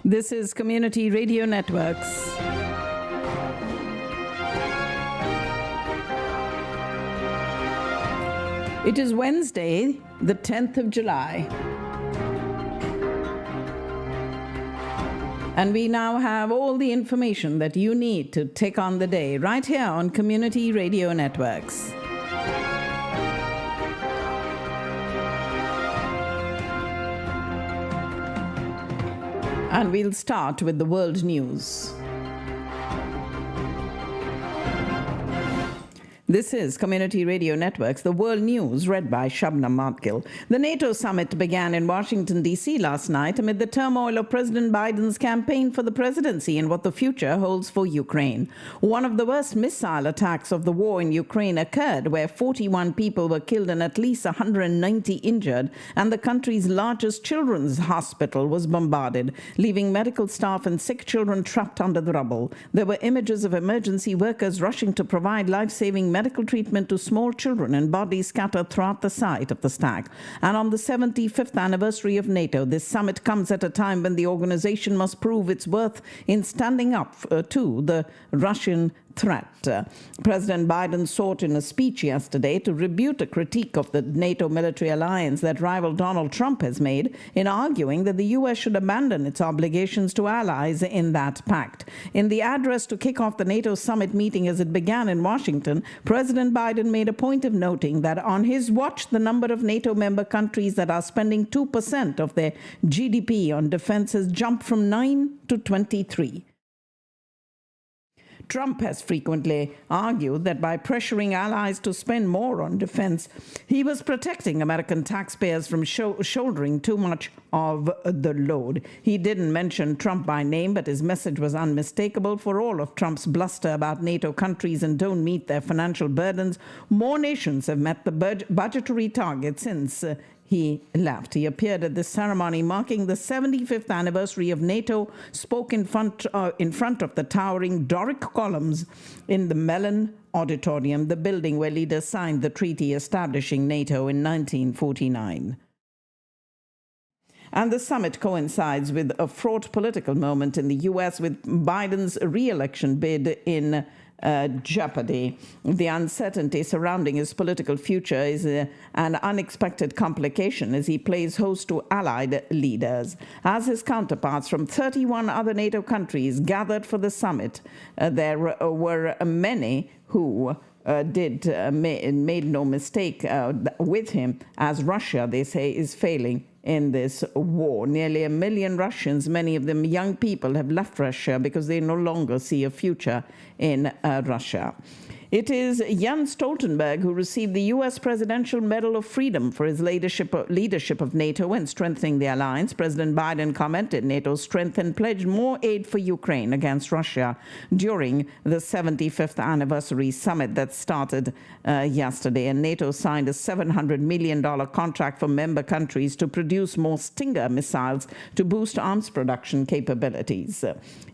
This is Community Radio Networks. It is Wednesday, the 10th of July. And we now have all the information that you need to take on the day right here on Community Radio Networks. And we'll start with the world news. This is Community Radio Networks, the world news, read by Shabnam Madgil. The NATO summit began in Washington, D.C. last night amid the turmoil of President Biden's campaign for the presidency and what the future holds for Ukraine. One of the worst missile attacks of the war in Ukraine occurred, where 41 people were killed and at least 190 injured, and the country's largest children's hospital was bombarded, leaving medical staff and sick children trapped under the rubble. There were images of emergency workers rushing to provide life-saving medical treatment to small children and bodies scattered throughout the site of the stack. And on the 75th anniversary of NATO, this summit comes at a time when the organization must prove its worth in standing up to the Russian threat. President Biden sought in a speech yesterday to rebut a critique of the NATO military alliance that rival Donald Trump has made in arguing that the U.S. should abandon its obligations to allies in that pact. In the address to kick off the NATO summit meeting as it began in Washington, President Biden made a point of noting that on his watch, the number of NATO member countries that are spending 2% of their GDP on defense has jumped from 9 to 23. Trump has frequently argued that by pressuring allies to spend more on defense, he was protecting American taxpayers from shouldering too much of the load. He didn't mention Trump by name, but his message was unmistakable. For all of Trump's bluster about NATO countries and don't meet their financial burdens, more nations have met the budgetary target since he left. He appeared at this ceremony marking the 75th anniversary of NATO, spoke in front of the towering Doric columns in the Mellon Auditorium, the building where leaders signed the treaty establishing NATO in 1949. And the summit coincides with a fraught political moment in the U.S. with Biden's re-election bid in jeopardy. The uncertainty surrounding his political future is an unexpected complication as he plays host to allied leaders. As his counterparts from 31 other NATO countries gathered for the summit, there were many who made no mistake with him, as Russia, they say, is failing in this war. Nearly 1 million Russians, many of them young people, have left Russia because they no longer see a future in Russia. It is Jens Stoltenberg who received the U.S. Presidential Medal of Freedom for his leadership of NATO and strengthening the alliance. President Biden commented NATO's strength and pledged more aid for Ukraine against Russia during the 75th anniversary summit that started yesterday. And NATO signed a $700 million contract for member countries to produce more Stinger missiles to boost arms production capabilities.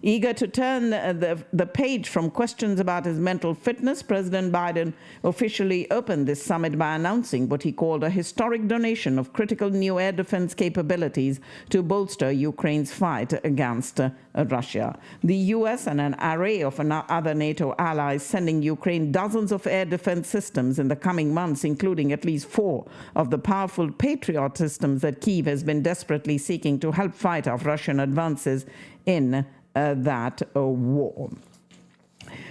Eager to turn the page from questions about his mental fitness, President Biden officially opened this summit by announcing what he called a historic donation of critical new air defense capabilities to bolster Ukraine's fight against Russia. The U.S. and an array of other NATO allies sending Ukraine dozens of air defense systems in the coming months, including at least 4 of the powerful Patriot systems that Kyiv has been desperately seeking to help fight off Russian advances in that war.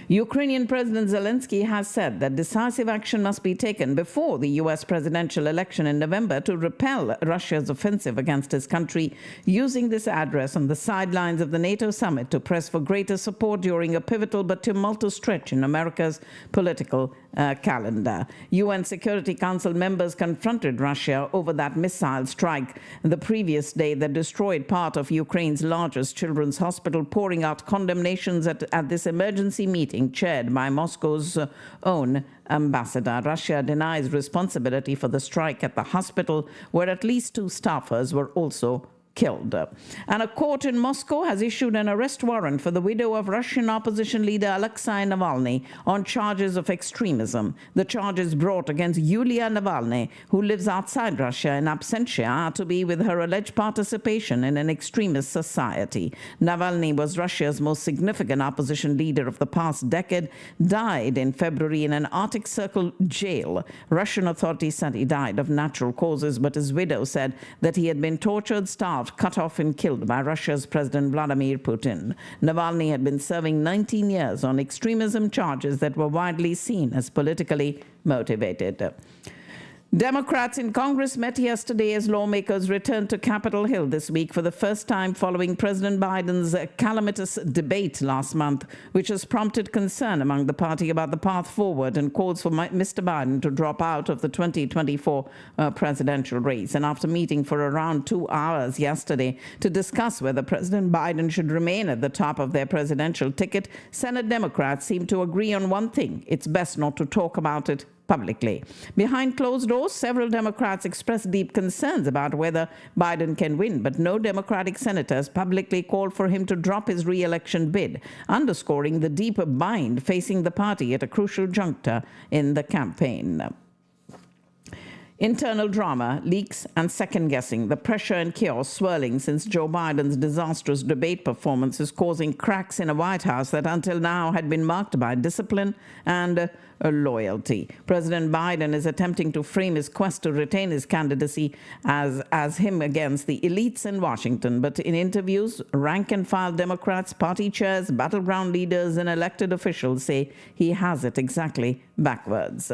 Ukrainian President Zelensky has said that decisive action must be taken before the U.S. presidential election in November to repel Russia's offensive against his country, using this address on the sidelines of the NATO summit to press for greater support during a pivotal but tumultuous stretch in America's political calendar. UN Security Council members confronted Russia over that missile strike the previous day that destroyed part of Ukraine's largest children's hospital, pouring out condemnations at this emergency meeting chaired by Moscow's own ambassador. Russia denies responsibility for the strike at the hospital, where at least 2 staffers were also killed. And a court in Moscow has issued an arrest warrant for the widow of Russian opposition leader Alexei Navalny on charges of extremism. The charges brought against Yulia Navalny, who lives outside Russia in absentia, are to be with her alleged participation in an extremist society. Navalny was Russia's most significant opposition leader of the past decade, died in February in an Arctic Circle jail. Russian authorities said he died of natural causes, but his widow said that he had been tortured, starved, cut off and killed by Russia's President Vladimir Putin. Navalny had been serving 19 years on extremism charges that were widely seen as politically motivated. Democrats in Congress met yesterday as lawmakers returned to Capitol Hill this week for the first time following President Biden's calamitous debate last month, which has prompted concern among the party about the path forward and calls for Mr. Biden to drop out of the 2024 presidential race. And after meeting for around 2 hours yesterday to discuss whether President Biden should remain at the top of their presidential ticket, Senate Democrats seem to agree on one thing: it's best not to talk about it publicly. Behind closed doors, several Democrats expressed deep concerns about whether Biden can win, but no Democratic senators publicly called for him to drop his re-election bid, underscoring the deep bind facing the party at a crucial juncture in the campaign. Internal drama, leaks, and second-guessing, the pressure and chaos swirling since Joe Biden's disastrous debate performance is causing cracks in a White House that until now had been marked by discipline and loyalty. President Biden is attempting to frame his quest to retain his candidacy as him against the elites in Washington, but in interviews, rank-and-file Democrats, party chairs, battleground leaders, and elected officials say he has it exactly backwards.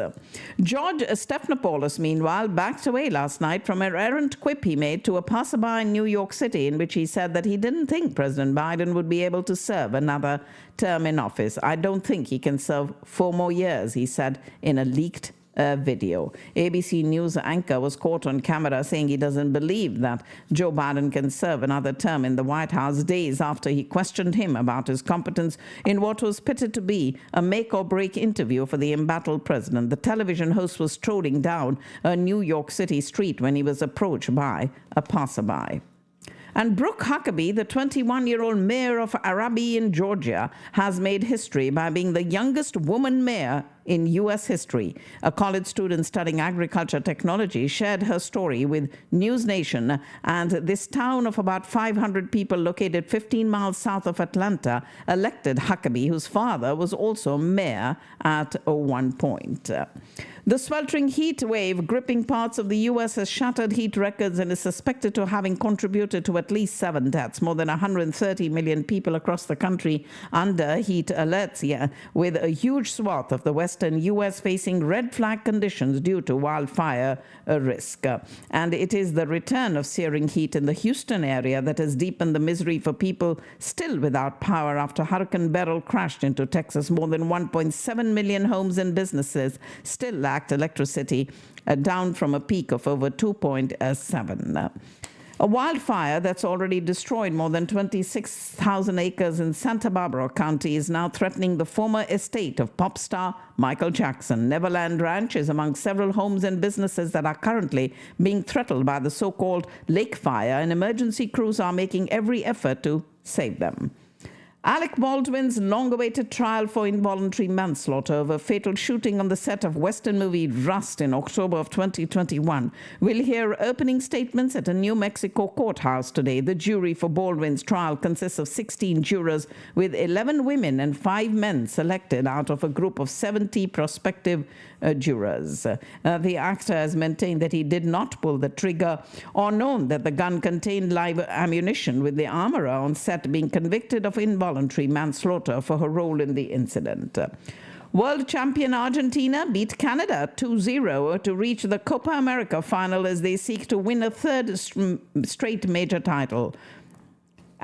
George Stephanopoulos, meanwhile, backed away last night from an errant quip he made to a passerby in New York City in which he said that he didn't think President Biden would be able to serve another term in office. "I don't think he can serve 4 more years," he said in a leaked video. ABC News anchor was caught on camera saying he doesn't believe that Joe Biden can serve another term in the White House days after he questioned him about his competence in what was pitted to be a make-or-break interview for the embattled president. The television host was strolling down a New York City street when he was approached by a passerby. And Brooke Huckabee, the 21-year-old mayor of Arabi in Georgia, has made history by being the youngest woman mayor in U.S. history. A college student studying agriculture technology shared her story with News Nation, and this town of about 500 people located 15 miles south of Atlanta elected Huckabee, whose father was also mayor at one point. The sweltering heat wave gripping parts of the U.S. has shattered heat records and is suspected to having contributed to at least 7 deaths. More than 130 million people across the country under heat alerts, with a huge swath of the western U.S. facing red flag conditions due to wildfire risk. And it is the return of searing heat in the Houston area that has deepened the misery for people still without power after Hurricane Beryl crashed into Texas. More than 1.7 million homes and businesses still lacked electricity, down from a peak of over 2.7. A wildfire that's already destroyed more than 26,000 acres in Santa Barbara County is now threatening the former estate of pop star Michael Jackson. Neverland Ranch is among several homes and businesses that are currently being threatened by the so-called lake fire, and emergency crews are making every effort to save them. Alec Baldwin's long-awaited trial for involuntary manslaughter over a fatal shooting on the set of Western movie Rust in October of 2021 will hear opening statements at a New Mexico courthouse today. The jury for Baldwin's trial consists of 16 jurors, with 11 women and 5 men selected out of a group of 70 prospective jurors. The actor has maintained that he did not pull the trigger or known that the gun contained live ammunition, with the armorer on set being convicted of involuntary manslaughter for her role in the incident. World champion Argentina beat Canada 2-0 to reach the Copa America final as they seek to win a third straight major title.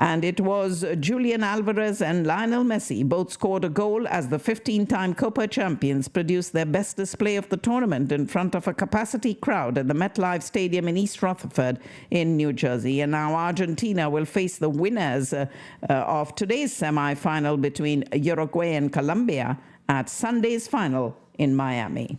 And it was Julian Alvarez and Lionel Messi both scored a goal as the 15-time Copa champions produced their best display of the tournament in front of a capacity crowd at the MetLife Stadium in East Rutherford in New Jersey. And now Argentina will face the winners of today's semi-final between Uruguay and Colombia at Sunday's final in Miami.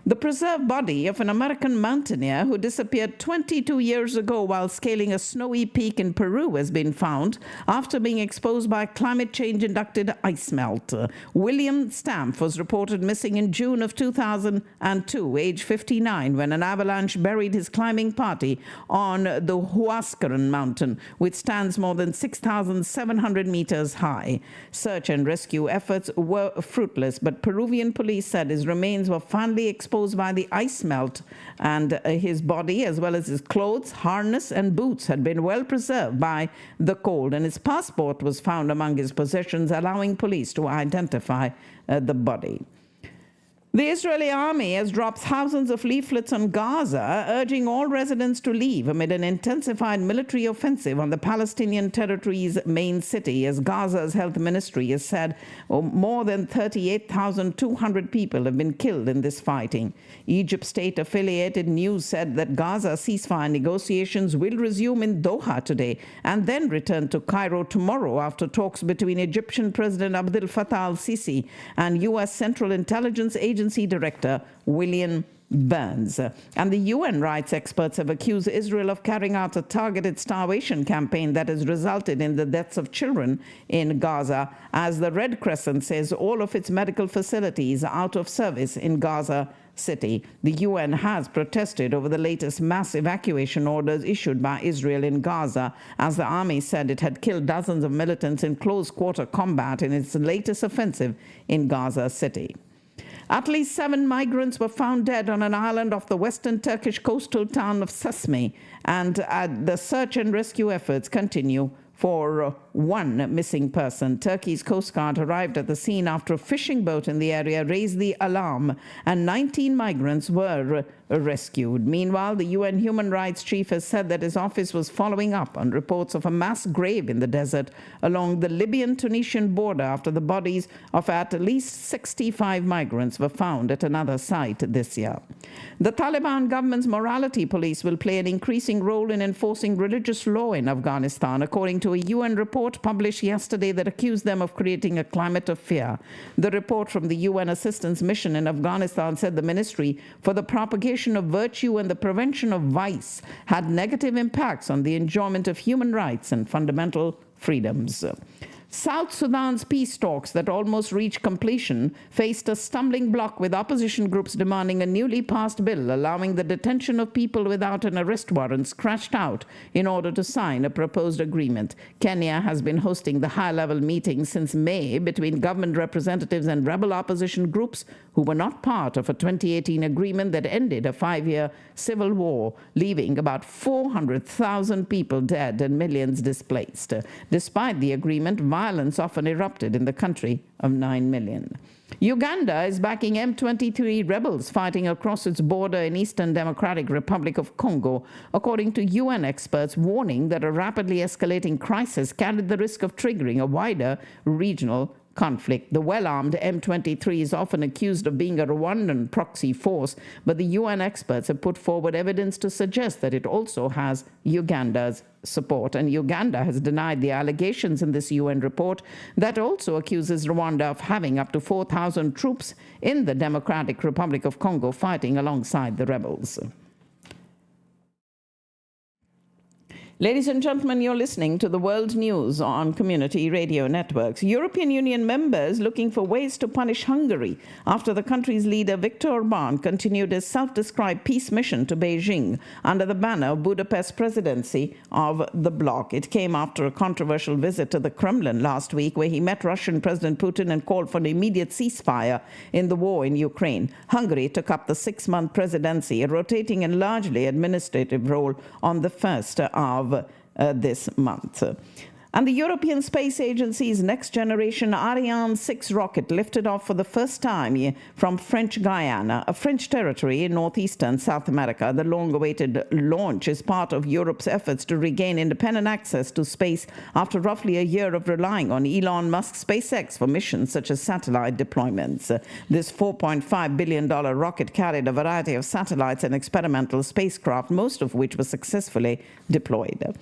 The preserved body of an American mountaineer who disappeared 22 years ago while scaling a snowy peak in Peru has been found after being exposed by climate change-induced ice melt. William Stamp was reported missing in June of 2002, age 59, when an avalanche buried his climbing party on the Huascaran mountain, which stands more than 6,700 meters high. Search and rescue efforts were fruitless, but Peruvian police said his remains were finally exposed by the ice melt, and his body, as well as his clothes, harness, and boots, had been well preserved by the cold, and his passport was found among his possessions, allowing police to identify the body. The Israeli army has dropped thousands of leaflets on Gaza, urging all residents to leave amid an intensified military offensive on the Palestinian territory's main city, as Gaza's health ministry has said more than 38,200 people have been killed in this fighting. Egypt's state-affiliated news said that Gaza ceasefire negotiations will resume in Doha today and then return to Cairo tomorrow after talks between Egyptian President Abdel Fattah al-Sisi and U.S. Central Intelligence Agency Director William Burns. And the UN rights experts have accused Israel of carrying out a targeted starvation campaign that has resulted in the deaths of children in Gaza, as the Red Crescent says all of its medical facilities are out of service in Gaza City. The UN has protested over the latest mass evacuation orders issued by Israel in Gaza, as the army said it had killed dozens of militants in close-quarter combat in its latest offensive in Gaza City. At least 7 migrants were found dead on an island off the western Turkish coastal town of Sasmi, and the search and rescue efforts continue for one missing person. Turkey's Coast Guard arrived at the scene after a fishing boat in the area raised the alarm, and 19 migrants were rescued. Meanwhile, the UN Human Rights Chief has said that his office was following up on reports of a mass grave in the desert along the Libyan-Tunisian border after the bodies of at least 65 migrants were found at another site this year. The Taliban government's morality police will play an increasing role in enforcing religious law in Afghanistan, according to a UN report published yesterday that accused them of creating a climate of fear. The report from the UN Assistance Mission in Afghanistan said the Ministry for the Propagation of Virtue and the Prevention of Vice had negative impacts on the enjoyment of human rights and fundamental freedoms. South Sudan's peace talks that almost reached completion faced a stumbling block, with opposition groups demanding a newly passed bill allowing the detention of people without an arrest warrant scratched out in order to sign a proposed agreement. Kenya has been hosting the high-level meetings since May between government representatives and rebel opposition groups who were not part of a 2018 agreement that ended a 5-year civil war, leaving about 400,000 people dead and millions displaced. Despite the agreement, violence often erupted in the country of 9 million. Uganda is backing M23 rebels fighting across its border in Eastern Democratic Republic of Congo, according to UN experts warning that a rapidly escalating crisis carried the risk of triggering a wider regional conflict. The well-armed M23 is often accused of being a Rwandan proxy force, but the UN experts have put forward evidence to suggest that it also has Uganda's support. And Uganda has denied the allegations in this UN report that also accuses Rwanda of having up to 4,000 troops in the Democratic Republic of Congo fighting alongside the rebels. Ladies and gentlemen, you're listening to the World News on Community Radio Networks. European Union members looking for ways to punish Hungary after the country's leader Viktor Orban continued his self-described peace mission to Beijing under the banner of Budapest's presidency of the bloc. It came after a controversial visit to the Kremlin last week, where he met Russian President Putin and called for an immediate ceasefire in the war in Ukraine. Hungary took up the 6-month presidency, a rotating and largely administrative role, on the 1st of this month. And the European Space Agency's next-generation Ariane 6 rocket lifted off for the first time from French Guiana, a French territory in northeastern South America. The long-awaited launch is part of Europe's efforts to regain independent access to space after roughly a year of relying on Elon Musk's SpaceX for missions such as satellite deployments. This $4.5 billion rocket carried a variety of satellites and experimental spacecraft, most of which were successfully deployed.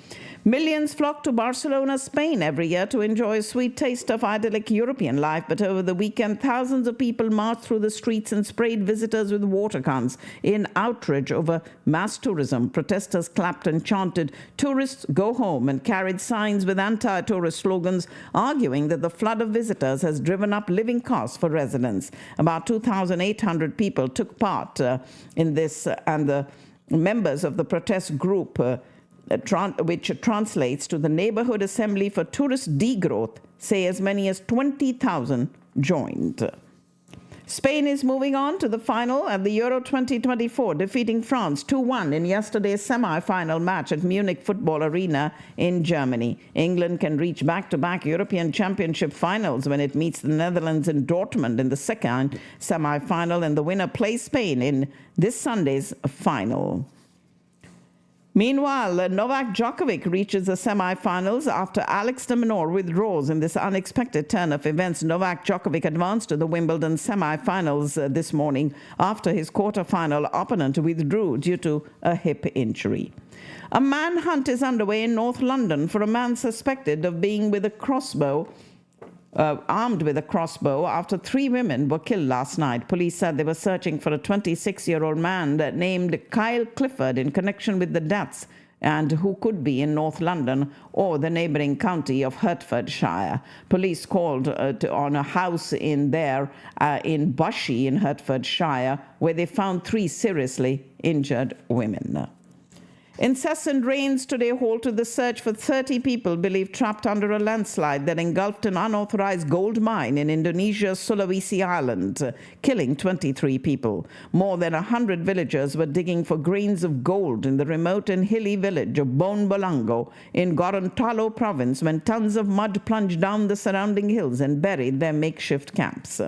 Millions flocked to Barcelona's Spain every year to enjoy a sweet taste of idyllic European life, but over the weekend, thousands of people marched through the streets and sprayed visitors with water guns in outrage over mass tourism. Protesters clapped and chanted, "Tourists, go home," and carried signs with anti-tourist slogans, arguing that the flood of visitors has driven up living costs for residents. About 2,800 people took part in this, and the members of the protest group, which translates to the Neighborhood Assembly for Tourist Degrowth, say as many as 20,000 joined. Spain is moving on to the final at the Euro 2024, defeating France 2-1 in yesterday's semi-final match at Munich Football Arena in Germany. England can reach back-to-back European Championship finals when it meets the Netherlands in Dortmund in the second semi-final, and the winner plays Spain in this Sunday's final. Meanwhile, Novak Djokovic reaches the semi-finals after Alex de Minaur withdraws in this unexpected turn of events. Novak Djokovic advanced to the Wimbledon semi-finals this morning after his quarter-final opponent withdrew due to a hip injury. A manhunt is underway in North London for a man suspected of being armed with a crossbow after 3 women were killed last night. Police said they were searching for a 26-year-old man named Kyle Clifford in connection with the deaths, and who could be in North London or the neighbouring county of Hertfordshire. Police called on a house in Bushey in Hertfordshire, where they found 3 seriously injured women. Incessant rains today halted the search for 30 people believed trapped under a landslide that engulfed an unauthorized gold mine in Indonesia's Sulawesi Island, killing 23 people. More than 100 villagers were digging for grains of gold in the remote and hilly village of Bonbolango in Gorontalo province when tons of mud plunged down the surrounding hills and buried their makeshift camps.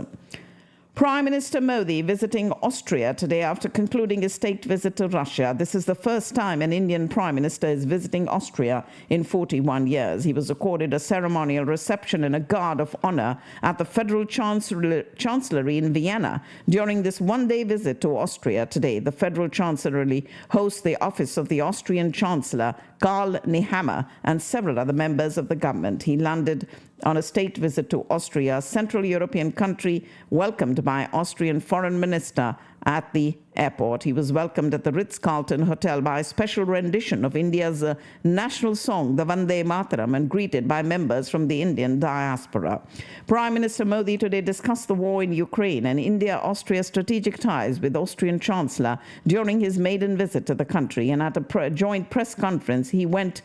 Prime Minister Modi visiting Austria today after concluding his state visit to Russia. This is the first time an Indian Prime Minister is visiting Austria in 41 years. He was accorded a ceremonial reception and a guard of honor at the Federal Chancellery in Vienna. During this one-day visit to Austria today, the Federal Chancellery hosts the office of the Austrian Chancellor, Karl Nehammer, and several other members of the government. He landed on a state visit to Austria, a Central European country, welcomed by Austrian Foreign Minister at the airport. He was welcomed at the Ritz-Carlton Hotel by a special rendition of India's national song, the Vande Mataram, and greeted by members from the Indian diaspora. Prime Minister Modi today discussed the war in Ukraine and India-Austria strategic ties with Austrian Chancellor during his maiden visit to the country. And at a joint press conference, he went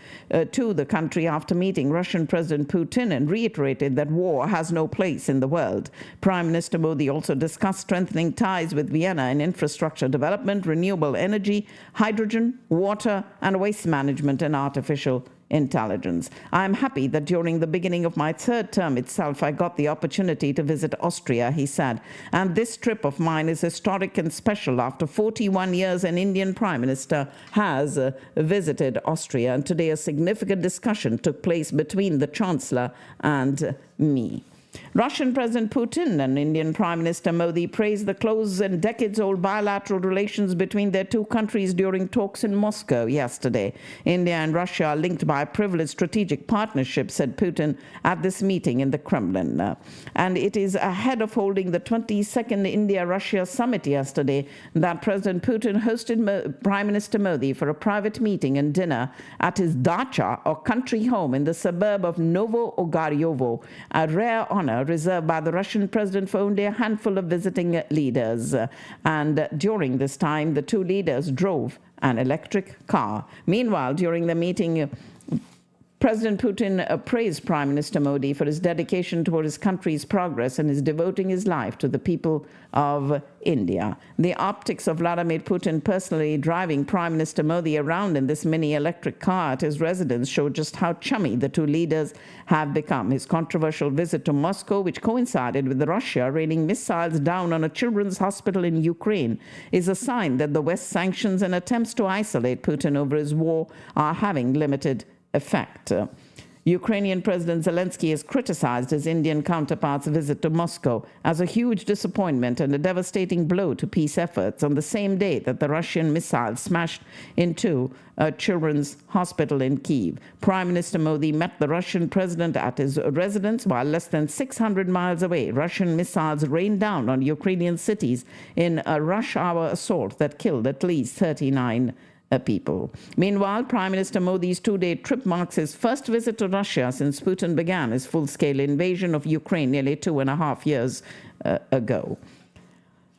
to the country after meeting Russian President Putin and reiterated that war has no place in the world. Prime Minister Modi also discussed strengthening ties with Vienna in infrastructure development, renewable energy, hydrogen, water, and waste management, and artificial intelligence. I am happy that during the beginning of my 3rd term itself, I got the opportunity to visit Austria, he said. And this trip of mine is historic and special. After 41 years, an Indian Prime Minister has visited Austria, and today a significant discussion took place between the Chancellor and me. Russian President Putin and Indian Prime Minister Modi praised the close and decades-old bilateral relations between their two countries during talks in Moscow yesterday. India and Russia are linked by a privileged strategic partnership, said Putin at this meeting in the Kremlin. And it is ahead of holding the 22nd India-Russia summit yesterday that President Putin hosted Prime Minister Modi for a private meeting and dinner at his dacha, or country home, in the suburb of Novo Ogaryovo, a rare honor reserved by the Russian president for only a handful of visiting leaders. And during this time, the two leaders drove an electric car. Meanwhile, during the meeting, President Putin praised Prime Minister Modi for his dedication toward his country's progress and is devoting his life to the people of India. The optics of Vladimir Putin personally driving Prime Minister Modi around in this mini electric car at his residence show just how chummy the two leaders have become. His controversial visit to Moscow, which coincided with Russia raining missiles down on a children's hospital in Ukraine, is a sign that the West's sanctions and attempts to isolate Putin over his war are having limited effect. Ukrainian President Zelensky has criticized his Indian counterpart's visit to Moscow as a huge disappointment and a devastating blow to peace efforts on the same day that the Russian missile smashed into a children's hospital in Kyiv. Prime Minister Modi met the Russian president at his residence while less than 600 miles away. Russian missiles rained down on Ukrainian cities in a rush-hour assault that killed at least 39 people. Meanwhile, Prime Minister Modi's two-day trip marks his first visit to Russia since Putin began his full-scale invasion of Ukraine nearly 2.5 years ago.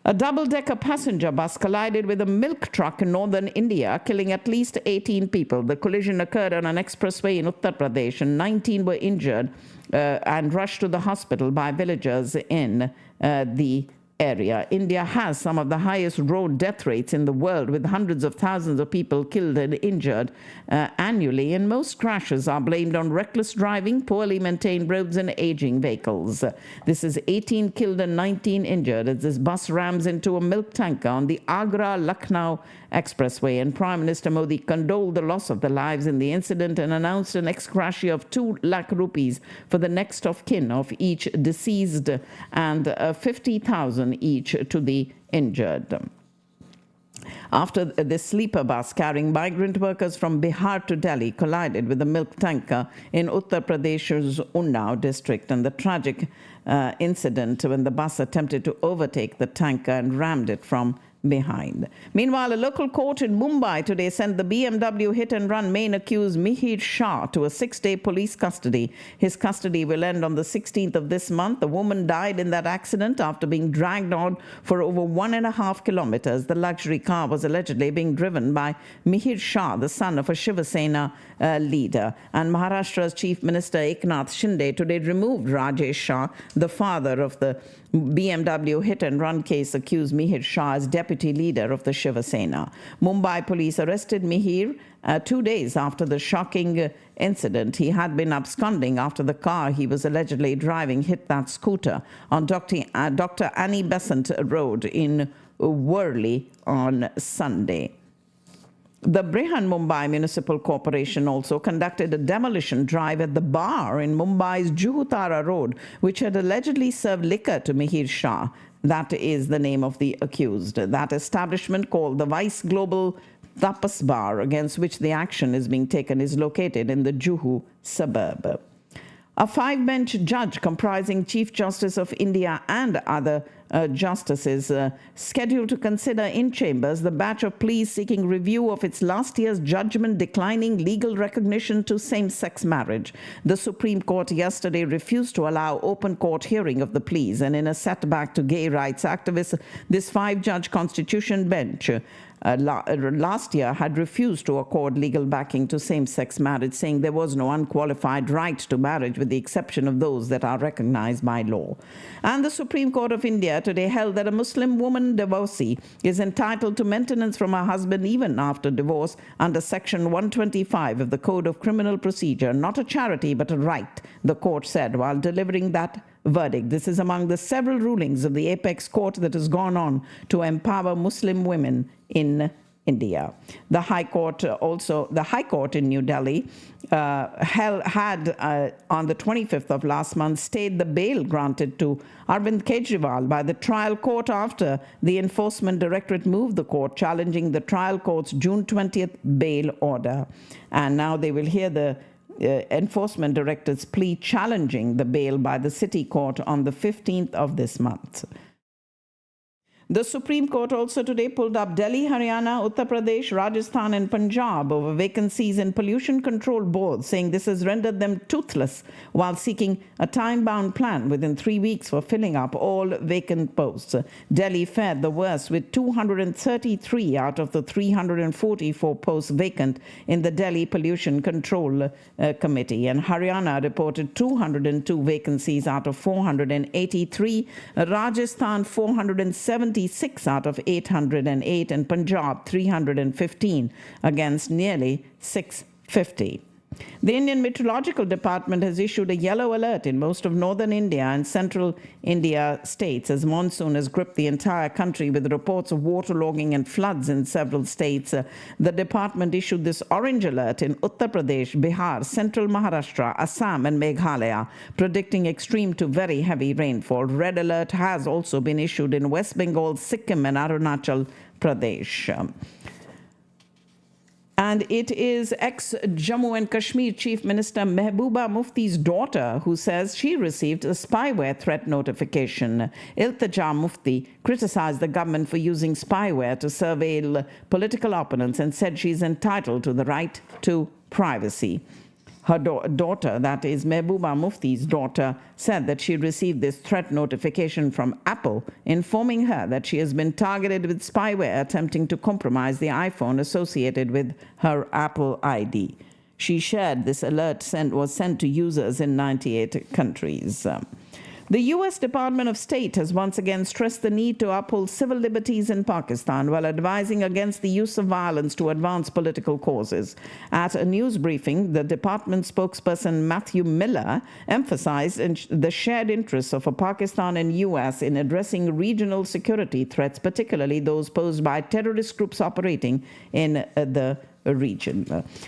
A double-decker passenger bus collided with a milk truck in northern India, killing at least 18 people. The collision occurred on an expressway in Uttar Pradesh, and 19 were injured and rushed to the hospital by villagers in the area. India has some of the highest road death rates in the world, with hundreds of thousands of people killed and injured annually, and most crashes are blamed on reckless driving, poorly maintained roads, and aging vehicles. This is 18 killed and 19 injured as this bus rams into a milk tanker on the Agra-Lucknow expressway, and Prime Minister Modi condoled the loss of the lives in the incident and announced an ex gratia of 2 lakh rupees for the next of kin of each deceased and 50,000 each to the injured. After this sleeper bus carrying migrant workers from Bihar to Delhi collided with a milk tanker in Uttar Pradesh's Unnao district, and the tragic incident when the bus attempted to overtake the tanker and rammed it from behind. Meanwhile, a local court in Mumbai today sent the BMW hit-and-run main accused Mihir Shah to a 6-day police custody. His custody will end on the 16th of this month. The woman died in that accident after being dragged on for over 1.5 kilometers. The luxury car was allegedly being driven by Mihir Shah, the son of a Shiva Sena leader. And Maharashtra's Chief Minister Eknath Shinde today removed Rajesh Shah, the father of the BMW hit-and-run case, accused Mihir Shah as deputy leader of the Shiva Sena. Mumbai police arrested Mihir 2 days after the shocking incident. He had been absconding after the car he was allegedly driving hit that scooter on Dr. Annie Besant Road in Worli on Sunday. The Brihan Mumbai Municipal Corporation also conducted a demolition drive at the bar in Mumbai's Juhu Tara Road, which had allegedly served liquor to Mihir Shah. That is the name of the accused. That establishment, called the Vice Global Tapas Bar, against which the action is being taken, is located in the Juhu suburb. A 5-bench judge comprising Chief Justice of India and other justices scheduled to consider in chambers the batch of pleas seeking review of its last year's judgment declining legal recognition to same-sex marriage. The Supreme Court yesterday refused to allow open court hearing of the pleas, and in a setback to gay rights activists, this 5-judge constitution bench last year had refused to accord legal backing to same-sex marriage, saying there was no unqualified right to marriage with the exception of those that are recognized by law. And the Supreme Court of India today held that a Muslim woman divorcee is entitled to maintenance from her husband even after divorce under Section 125 of the Code of Criminal Procedure, not a charity but a right, the court said while delivering that verdict. This is among the several rulings of the apex court that has gone on to empower Muslim women in India. The High Court in New Delhi had on the 25th of last month stayed the bail granted to Arvind Kejriwal by the trial court after the Enforcement Directorate moved the court, challenging the trial court's June 20th bail order. And now they will hear the Enforcement Directorate's plea challenging the bail by the City Court on the 15th of this month. The Supreme Court also today pulled up Delhi, Haryana, Uttar Pradesh, Rajasthan, and Punjab over vacancies in pollution control boards, saying this has rendered them toothless while seeking a time-bound plan within 3 weeks for filling up all vacant posts. Delhi fared the worst with 233 out of the 344 posts vacant in the Delhi Pollution Control Committee, and Haryana reported 202 vacancies out of 483, Rajasthan 476 out of 808, and Punjab 315 against nearly 650. The Indian Meteorological Department has issued a yellow alert in most of northern India and central India states as monsoon has gripped the entire country with reports of waterlogging and floods in several states. The department issued this orange alert in Uttar Pradesh, Bihar, central Maharashtra, Assam and Meghalaya, predicting extreme to very heavy rainfall. Red alert has also been issued in West Bengal, Sikkim and Arunachal Pradesh. And it is ex-Jammu and Kashmir Chief Minister Mehbooba Mufti's daughter who says she received a spyware threat notification. Iltija Mufti criticized the government for using spyware to surveil political opponents and said she's entitled to the right to privacy. Her daughter, that is Mehbooba Mufti's daughter, said that she received this threat notification from Apple, informing her that she has been targeted with spyware attempting to compromise the iPhone associated with her Apple ID. She shared this alert was sent to users in 98 countries. The U.S. Department of State has once again stressed the need to uphold civil liberties in Pakistan while advising against the use of violence to advance political causes. At a news briefing, the department spokesperson Matthew Miller emphasized the shared interests of Pakistan and U.S. in addressing regional security threats, particularly those posed by terrorist groups operating in the region.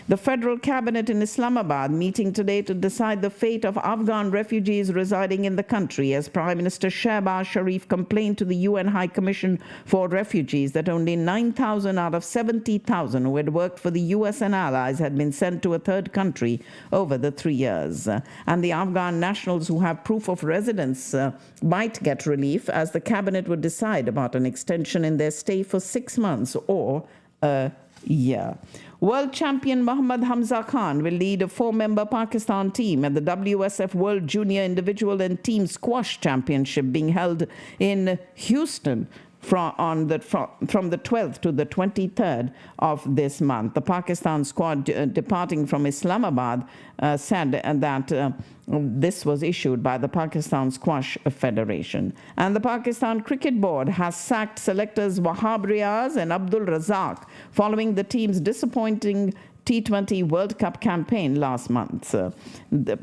The federal cabinet in Islamabad meeting today to decide the fate of Afghan refugees residing in the country as Prime Minister Shehbaz Sharif complained to the UN High Commission for Refugees that only 9,000 out of 70,000 who had worked for the US and allies had been sent to a third country over the 3 years. And the Afghan nationals who have proof of residence might get relief as the cabinet would decide about an extension in their stay for 6 months or a year. World champion Mohammad Hamza Khan will lead a 4-member Pakistan team at the WSF World Junior Individual and Team Squash Championship being held in Houston from the 12th to the 23rd of this month. The Pakistan squad departing from Islamabad said that this was issued by the Pakistan Squash Federation. And the Pakistan Cricket Board has sacked selectors Wahab Riaz and Abdul Razak following the team's disappointing T20 World Cup campaign last month.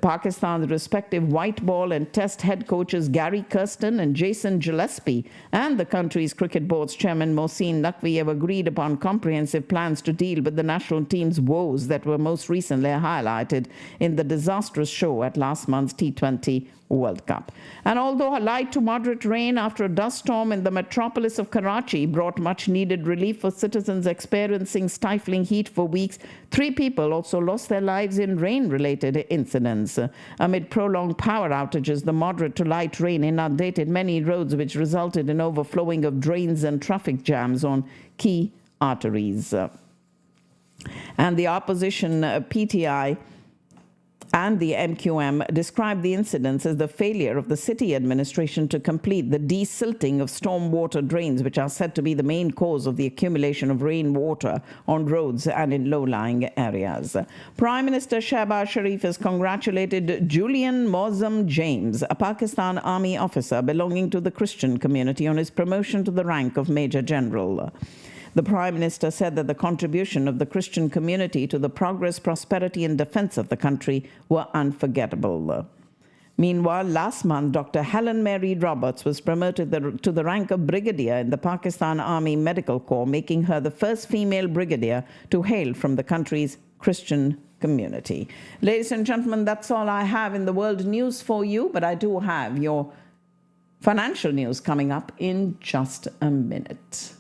Pakistan's respective white ball and test head coaches Gary Kirsten and Jason Gillespie and the country's cricket board's chairman Mohsin Naqvi have agreed upon comprehensive plans to deal with the national team's woes that were most recently highlighted in the disastrous show at last month's T20 World Cup. And although a light to moderate rain after a dust storm in the metropolis of Karachi brought much needed relief for citizens experiencing stifling heat for weeks, 3 people also lost their lives in rain-related incidents. Amid prolonged power outages, the moderate to light rain inundated many roads, which resulted in overflowing of drains and traffic jams on key arteries. And the opposition PTI and the MQM described the incidents as the failure of the city administration to complete the desilting of stormwater drains, which are said to be the main cause of the accumulation of rainwater on roads and in low-lying areas. Prime Minister Shehbaz Sharif has congratulated Julian Mozam James, a Pakistan Army officer belonging to the Christian community, on his promotion to the rank of Major General. The Prime Minister said that the contribution of the Christian community to the progress, prosperity and defense of the country were unforgettable. Meanwhile, last month, Dr. Helen Mary Roberts was promoted to the rank of brigadier in the Pakistan Army Medical Corps, making her the first female brigadier to hail from the country's Christian community. Ladies and gentlemen, that's all I have in the world news for you, but I do have your financial news coming up in just a minute.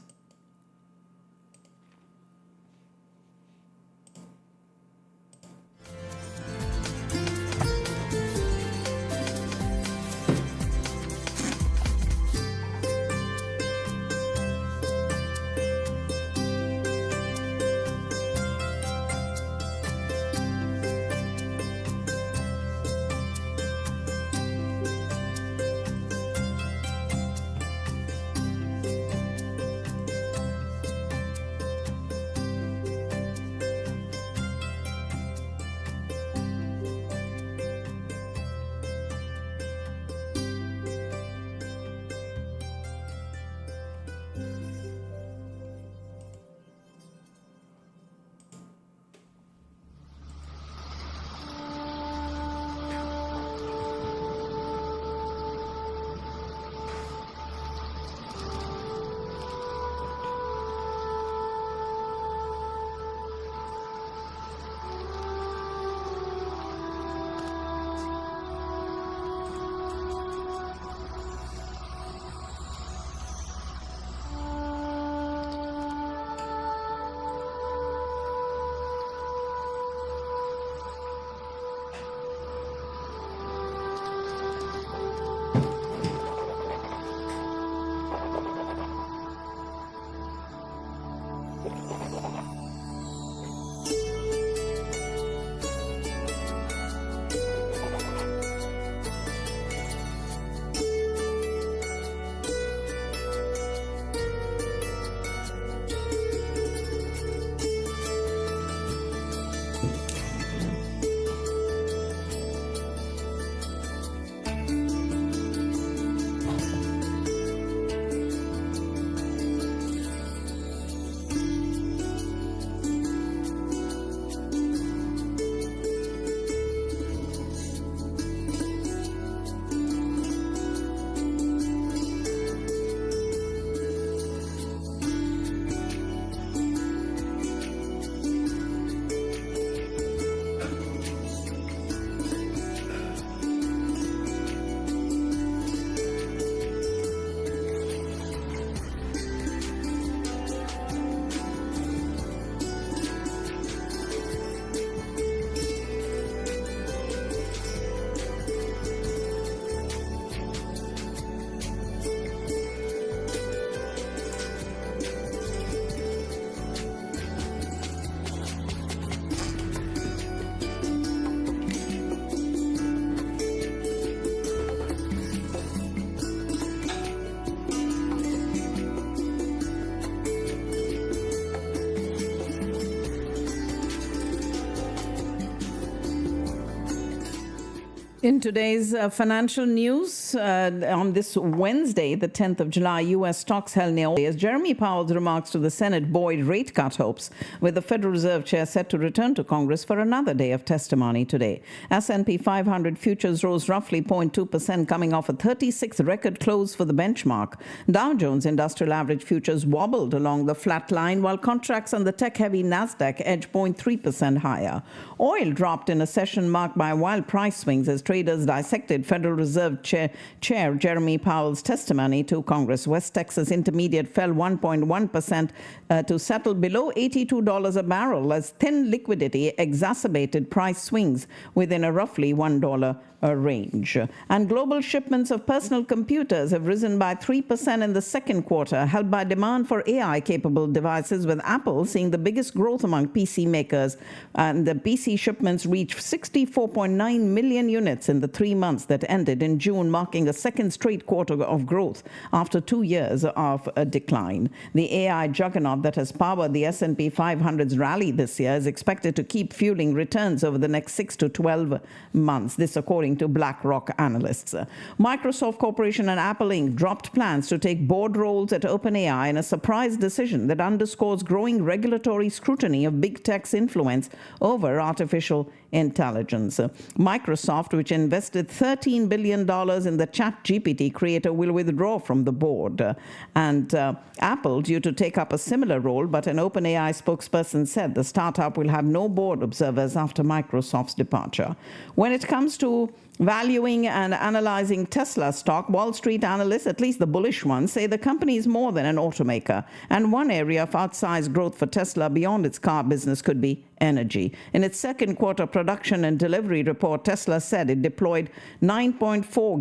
In today's financial news, on this Wednesday, the 10th of July, U.S. stocks held near as Jeremy Powell's remarks to the Senate buoyed rate cut hopes, with the Federal Reserve Chair set to return to Congress for another day of testimony today. S&P 500 futures rose roughly 0.2%, coming off a 36th record close for the benchmark. Dow Jones Industrial Average futures wobbled along the flat line, while contracts on the tech-heavy Nasdaq edged 0.3% higher. Oil dropped in a session marked by wild price swings as traders dissected Federal Reserve Chair Jeremy Powell's testimony to Congress. West Texas Intermediate fell 1.1% to settle below $82 a barrel as thin liquidity exacerbated price swings within a roughly $1 range. And global shipments of personal computers have risen by 3% in the second quarter, helped by demand for AI-capable devices, with Apple seeing the biggest growth among PC makers. And the PC shipments reached 64.9 million units in the 3 months that ended in June, marking a second straight quarter of growth after 2 years of a decline. The AI juggernaut that has powered the S&P 500's rally this year is expected to keep fueling returns over the next 6 to 12 months. This according to BlackRock analysts. Microsoft Corporation and Apple Inc. dropped plans to take board roles at OpenAI in a surprise decision that underscores growing regulatory scrutiny of big tech's influence over artificial intelligence. Microsoft, which invested $13 billion in the ChatGPT creator, will withdraw from the board. And Apple, due to take up a similar role, but an OpenAI spokesperson said the startup will have no board observers after Microsoft's departure. When it comes to valuing and analyzing Tesla stock, Wall Street analysts, at least the bullish ones, say the company is more than an automaker. And one area of outsized growth for Tesla beyond its car business could be energy. In its second quarter production and delivery report, Tesla said it deployed 9.4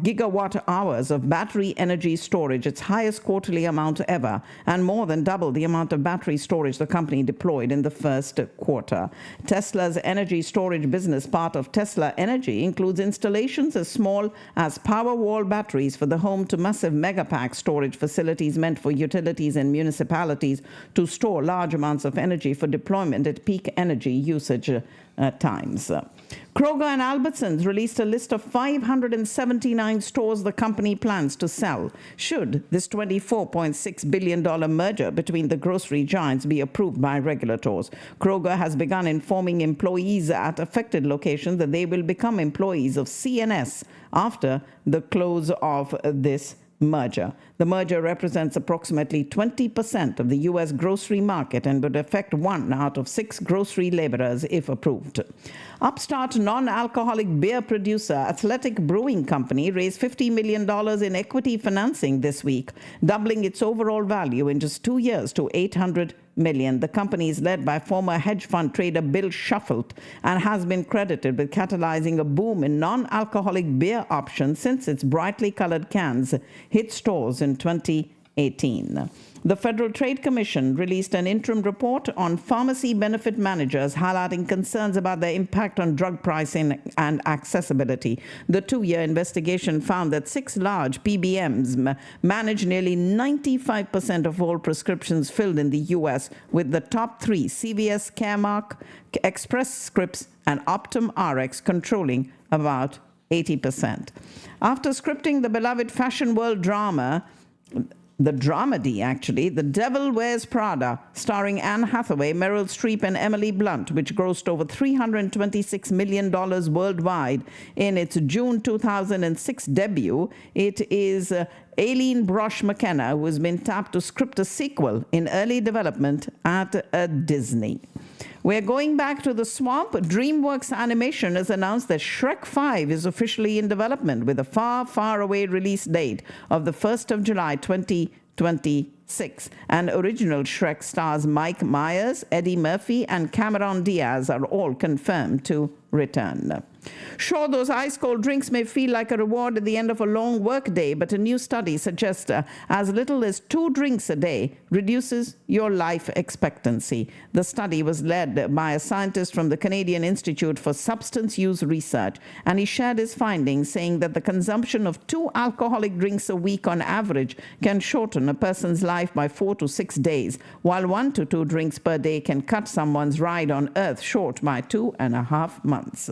gigawatt hours of battery energy storage, its highest quarterly amount ever, and more than double the amount of battery storage the company deployed in the first quarter. Tesla's energy storage business, part of Tesla Energy, includes installations as small as Powerwall batteries for the home to massive megapack storage facilities meant for utilities and municipalities to store large amounts of energy for deployment at peak energy usage times. Kroger and Albertsons released a list of 579 stores the company plans to sell should this $24.6 billion merger between the grocery giants be approved by regulators. Kroger has begun informing employees at affected locations that they will become employees of C&S after the close of this merger. The merger represents approximately 20% of the U.S. grocery market and would affect 1 out of 6 grocery laborers if approved. Upstart non-alcoholic beer producer Athletic Brewing Company raised $50 million in equity financing this week, doubling its overall value in just 2 years to $800 million. The company is led by former hedge fund trader Bill Shuffelt and has been credited with catalyzing a boom in non-alcoholic beer options since its brightly colored cans hit stores in 2018. The Federal Trade Commission released an interim report on pharmacy benefit managers, highlighting concerns about their impact on drug pricing and accessibility. The 2-year investigation found that 6 large PBMs manage nearly 95% of all prescriptions filled in the U.S., with the top 3, CVS Caremark, Express Scripts, and Optum Rx, controlling about 80%. After scripting the beloved fashion world drama, the dramedy, actually, The Devil Wears Prada, starring Anne Hathaway, Meryl Streep, and Emily Blunt, which grossed over $326 million worldwide in its June 2006 debut. It is Aileen Brosh McKenna, who has been tapped to script a sequel in early development at Disney. We're going back to the swamp. DreamWorks Animation has announced that Shrek 5 is officially in development with a far, far away release date of the 1st of July 2026. And original Shrek stars Mike Myers, Eddie Murphy, and Cameron Diaz are all confirmed to return. Sure, those ice-cold drinks may feel like a reward at the end of a long workday, but a new study suggests as little as 2 drinks a day reduces your life expectancy. The study was led by a scientist from the Canadian Institute for Substance Use Research, and he shared his findings, saying that the consumption of 2 alcoholic drinks a week on average can shorten a person's life by 4 to 6 days, while 1 to 2 drinks per day can cut someone's ride on Earth short by 2.5 months. months.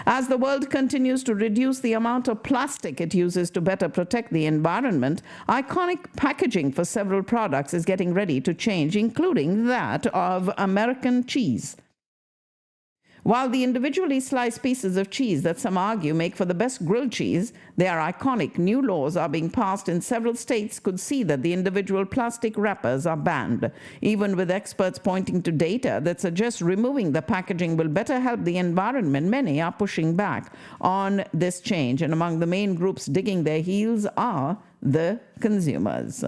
As the world continues to reduce the amount of plastic it uses to better protect the environment, iconic packaging for several products is getting ready to change, including that of American cheese. While the individually sliced pieces of cheese that some argue make for the best grilled cheese, they are iconic. New laws are being passed in several states could see that the individual plastic wrappers are banned. Even with experts pointing to data that suggests removing the packaging will better help the environment, many are pushing back on this change. And among the main groups digging their heels are the consumers.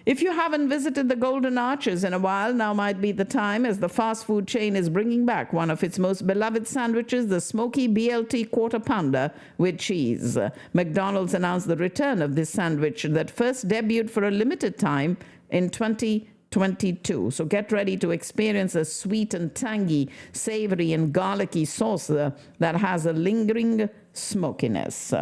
If you haven't visited the Golden Arches in a while, now might be the time, as the fast food chain is bringing back one of its most beloved sandwiches, the smoky BLT quarter pounder with cheese. McDonald's announced the return of this sandwich that first debuted for a limited time in 2022. So get ready to experience a sweet and tangy, savory and garlicky sauce that has a lingering smokiness.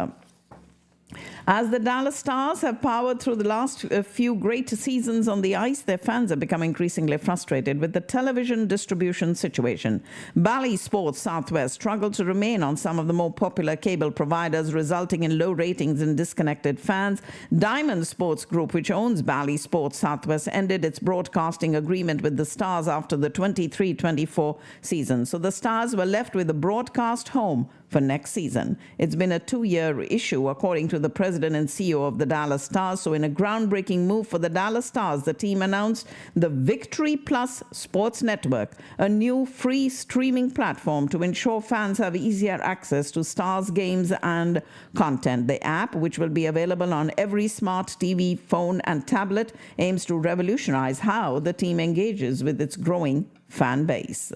As the Dallas Stars have powered through the last few great seasons on the ice, their fans have become increasingly frustrated with the television distribution situation. Bally Sports Southwest struggled to remain on some of the more popular cable providers, resulting in low ratings and disconnected fans. Diamond Sports Group, which owns Bally Sports Southwest, ended its broadcasting agreement with the Stars after the 23-24 season. So the Stars were left with a broadcast home for next season. It's been a 2-year issue, according to the president and CEO of the Dallas Stars. So in a groundbreaking move for the Dallas Stars, the team announced the Victory Plus Sports Network, a new free streaming platform to ensure fans have easier access to Stars games and content. The app, which will be available on every smart TV, phone, and tablet, aims to revolutionize how the team engages with its growing fan base.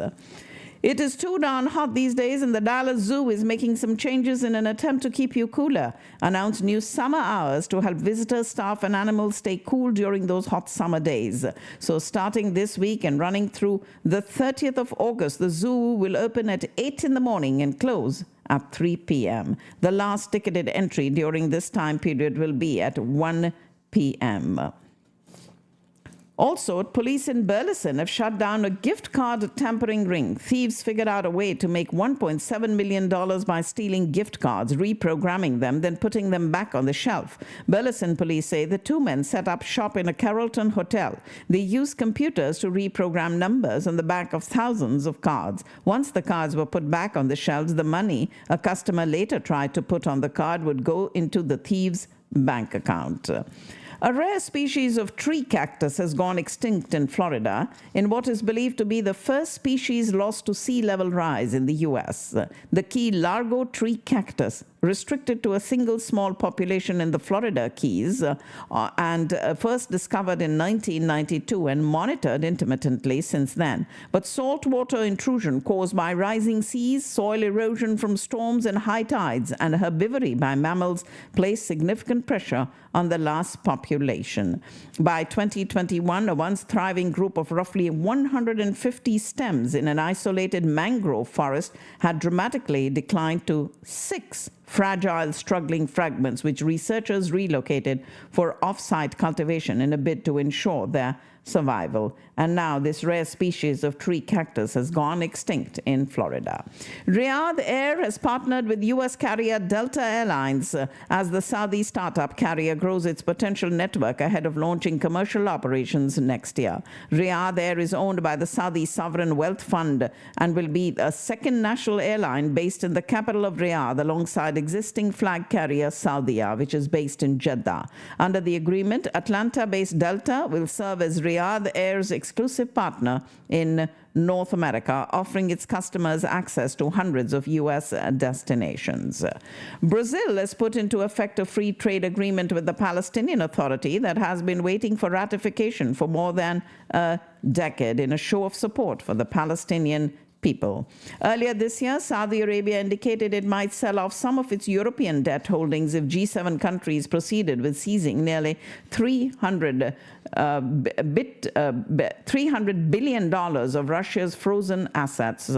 It is too darn hot these days, and the Dallas Zoo is making some changes in an attempt to keep you cooler. Announced new summer hours to help visitors, staff, and animals stay cool during those hot summer days. So starting this week and running through the 30th of August, the zoo will open at 8 in the morning and close at 3 p.m. The last ticketed entry during this time period will be at 1 p.m. Also, police in Burleson have shut down a gift card tampering ring. Thieves figured out a way to make $1.7 million by stealing gift cards, reprogramming them, then putting them back on the shelf. Burleson police say the two men set up shop in a Carrollton hotel. They used computers to reprogram numbers on the back of thousands of cards. Once the cards were put back on the shelves, the money a customer later tried to put on the card would go into the thieves' bank account. A rare species of tree cactus has gone extinct in Florida in what is believed to be the first species lost to sea level rise in the U.S. The Key Largo tree cactus, restricted to a single small population in the Florida Keys, and first discovered in 1992 and monitored intermittently since then. But saltwater intrusion caused by rising seas, soil erosion from storms and high tides, and herbivory by mammals placed significant pressure on the last population. By 2021, a once thriving group of roughly 150 stems in an isolated mangrove forest had dramatically declined to 6 fragile, struggling fragments, which researchers relocated for off-site cultivation in a bid to ensure their survival. And now this rare species of tree cactus has gone extinct in Florida. Riyadh Air has partnered with U.S. carrier Delta Airlines as the Saudi startup carrier grows its potential network ahead of launching commercial operations next year. Riyadh Air is owned by the Saudi Sovereign Wealth Fund and will be a second national airline based in the capital of Riyadh alongside existing flag carrier Saudia, which is based in Jeddah. Under the agreement, Atlanta-based Delta will serve as Riyadh Air's exclusive partner in North America, offering its customers access to hundreds of U.S. destinations. Brazil has put into effect a free trade agreement with the Palestinian Authority that has been waiting for ratification for more than a decade in a show of support for the Palestinian people. Earlier this year, Saudi Arabia indicated it might sell off some of its European debt holdings if G7 countries proceeded with seizing nearly $300 billion of Russia's frozen assets.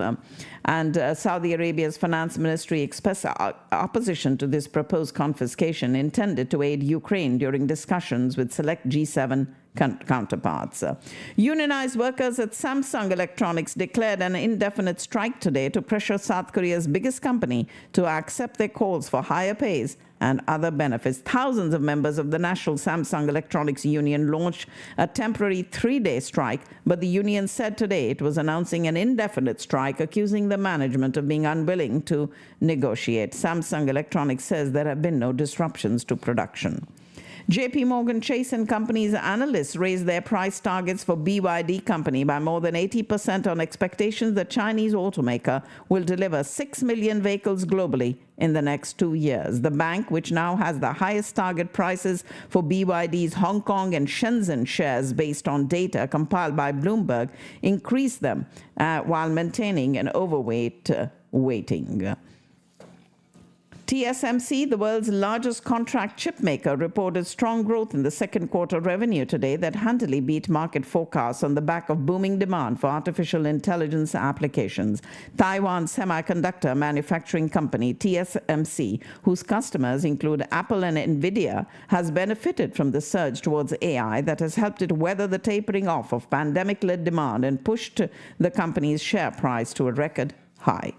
And Saudi Arabia's finance ministry expressed opposition to this proposed confiscation intended to aid Ukraine during discussions with select G7 counterparts. Unionized workers at Samsung Electronics declared an indefinite strike today to pressure South Korea's biggest company to accept their calls for higher pays and other benefits. Thousands of members of the National Samsung Electronics Union launched a temporary 3-day strike, but the union said today it was announcing an indefinite strike, accusing the management of being unwilling to negotiate. Samsung Electronics says there have been no disruptions to production. JP Morgan Chase and Company's analysts raised their price targets for BYD Company by more than 80% on expectations that Chinese automaker will deliver 6 million vehicles globally in the next 2 years. The bank, which now has the highest target prices for BYD's Hong Kong and Shenzhen shares based on data compiled by Bloomberg, increased them while maintaining an overweight weighting. TSMC, the world's largest contract chip maker, reported strong growth in the second quarter revenue today that handily beat market forecasts on the back of booming demand for artificial intelligence applications. Taiwan semiconductor manufacturing company TSMC, whose customers include Apple and Nvidia, has benefited from the surge towards AI that has helped it weather the tapering off of pandemic-led demand and pushed the company's share price to a record high.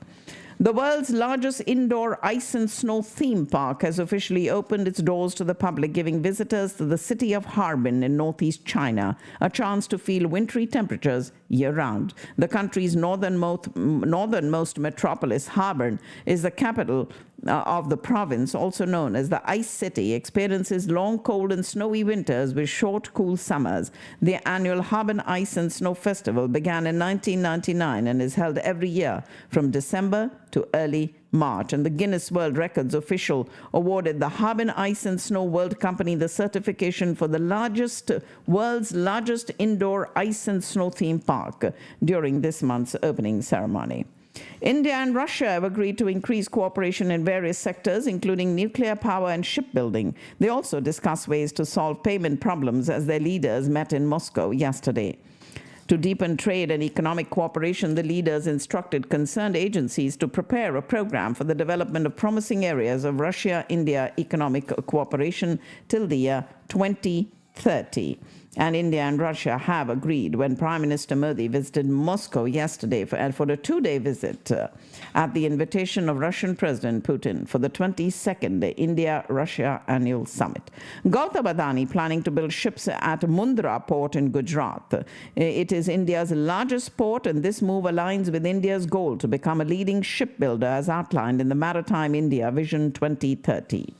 The world's largest indoor ice and snow theme park has officially opened its doors to the public, giving visitors to the city of Harbin in northeast China a chance to feel wintry temperatures year-round. The country's northernmost metropolis, Harbin, is the capital of the province, also known as the Ice City, experiences long, cold and snowy winters with short, cool summers. The annual Harbin Ice and Snow Festival began in 1999 and is held every year from December to early March. And the Guinness World Records official awarded the Harbin Ice and Snow World Company the certification for the world's largest indoor ice and snow theme park during this month's opening ceremony. India and Russia have agreed to increase cooperation in various sectors, including nuclear power and shipbuilding. They also discussed ways to solve payment problems as their leaders met in Moscow yesterday. To deepen trade and economic cooperation, the leaders instructed concerned agencies to prepare a program for the development of promising areas of Russia-India economic cooperation till the year 2030. And India and Russia have agreed when Prime Minister Modi visited Moscow yesterday for a 2-day visit at the invitation of Russian President Putin for the 22nd India-Russia Annual Summit. Gautam Adani planning to build ships at Mundra port in Gujarat. It is India's largest port, and this move aligns with India's goal to become a leading shipbuilder as outlined in the Maritime India Vision 2030.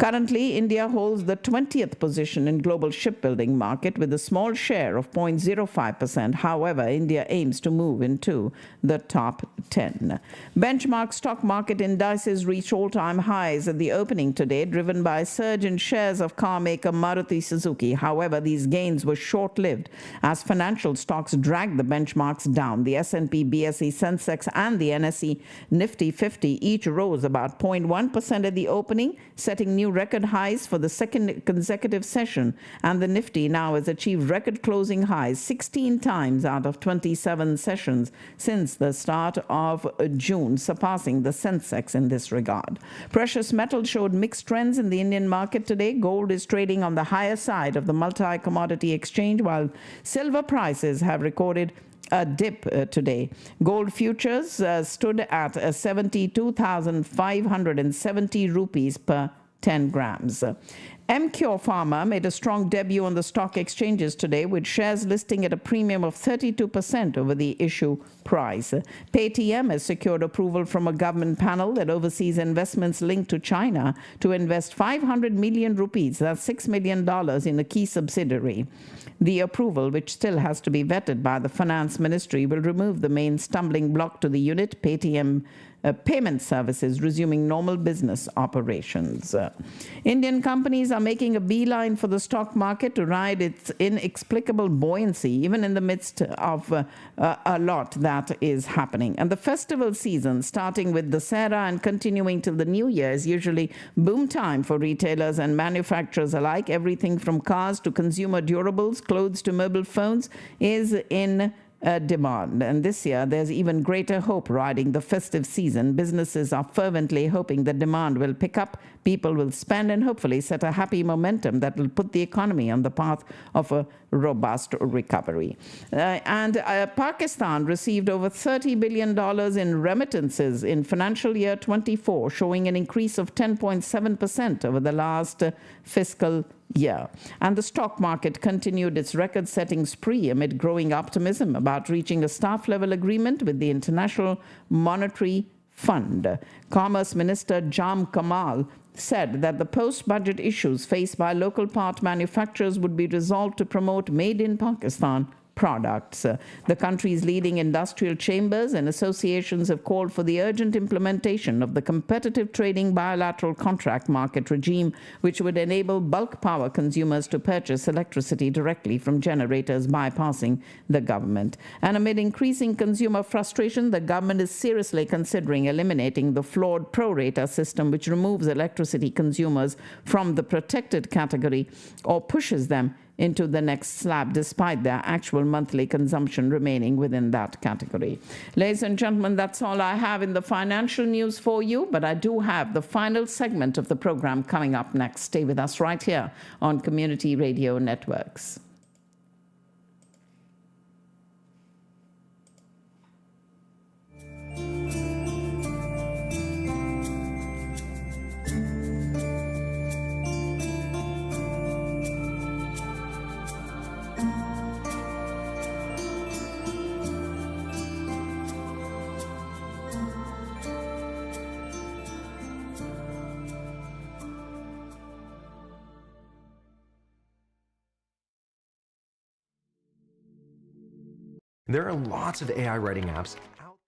Currently, India holds the 20th position in global shipbuilding market with a small share of 0.05%. However, India aims to move into the top 10. Benchmark stock market indices reached all-time highs at the opening today, driven by a surge in shares of car maker Maruti Suzuki. However, these gains were short-lived as financial stocks dragged the benchmarks down. The S&P, BSE, Sensex, and the NSE Nifty 50 each rose about 0.1% at the opening, setting new record highs for the second consecutive session, and the Nifty now has achieved record closing highs 16 times out of 27 sessions since the start of June, surpassing the Sensex in this regard. Precious metals showed mixed trends in the Indian market today. Gold is trading on the higher side of the multi-commodity exchange, while silver prices have recorded a dip today. Gold futures stood at 72,570 rupees per 10 grams. Emcure Pharma made a strong debut on the stock exchanges today, with shares listing at a premium of 32% over the issue price. Paytm has secured approval from a government panel that oversees investments linked to China to invest 500 million rupees, that's $6 million, in a key subsidiary. The approval, which still has to be vetted by the Finance Ministry, will remove the main stumbling block to the unit, Paytm payment services resuming normal business operations. Indian companies are making a beeline for the stock market to ride its inexplicable buoyancy, even in the midst of a lot that is happening. And the festival season, starting with Dussehra and continuing till the New Year, is usually boom time for retailers and manufacturers alike. Everything from cars to consumer durables, clothes to mobile phones is in demand. And this year, there's even greater hope riding the festive season. Businesses are fervently hoping that demand will pick up, people will spend, and hopefully set a happy momentum that will put the economy on the path of a robust recovery. Pakistan received over $30 billion in remittances in financial year 24, showing an increase of 10.7% over the last fiscal year. And the stock market continued its record-setting spree amid growing optimism about reaching a staff-level agreement with the International Monetary Fund. Commerce Minister Jam Kamal said that the post-budget issues faced by local part manufacturers would be resolved to promote made in Pakistan products. The country's leading industrial chambers and associations have called for the urgent implementation of the competitive trading bilateral contract market regime, which would enable bulk power consumers to purchase electricity directly from generators bypassing the government. And amid increasing consumer frustration, the government is seriously considering eliminating the flawed pro-rata system, which removes electricity consumers from the protected category or pushes them into the next slab, despite their actual monthly consumption remaining within that category. Ladies and gentlemen, that's all I have in the financial news for you, but I do have the final segment of the program coming up next. Stay with us right here on Community Radio Networks. There are lots of AI writing apps out.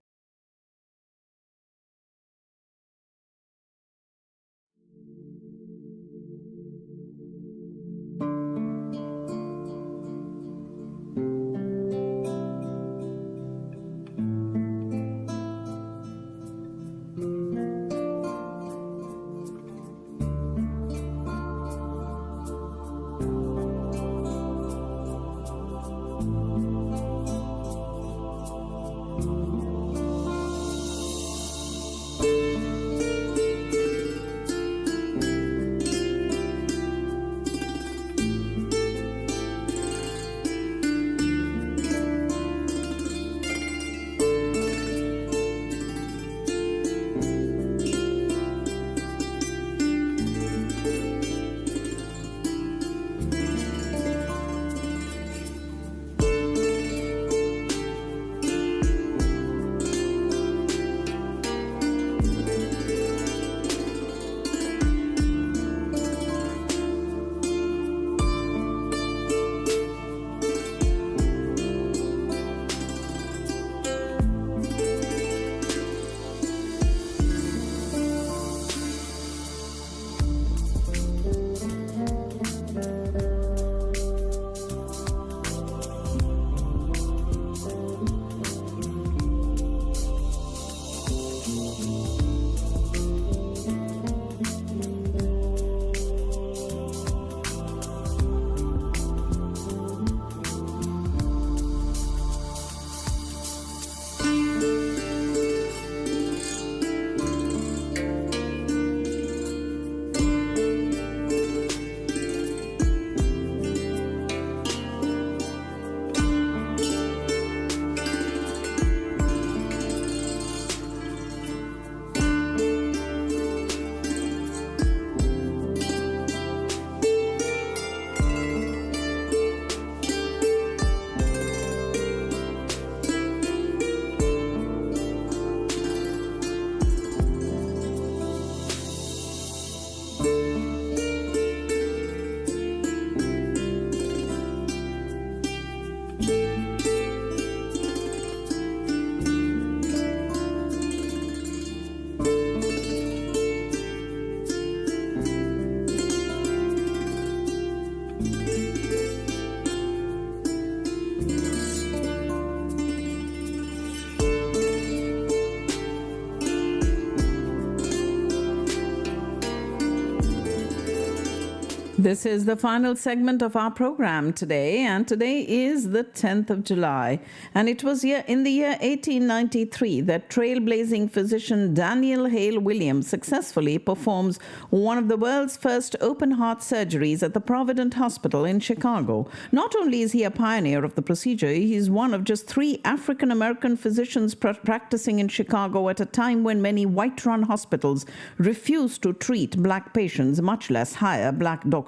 This is the final segment of our program today, and today is the 10th of July. And it was in the year 1893 that trailblazing physician Daniel Hale Williams successfully performs one of the world's first open-heart surgeries at the Providence Hospital in Chicago. Not only is he a pioneer of the procedure, he is one of just 3 African-American physicians practicing in Chicago at a time when many white-run hospitals refused to treat black patients, much less hire black doctors.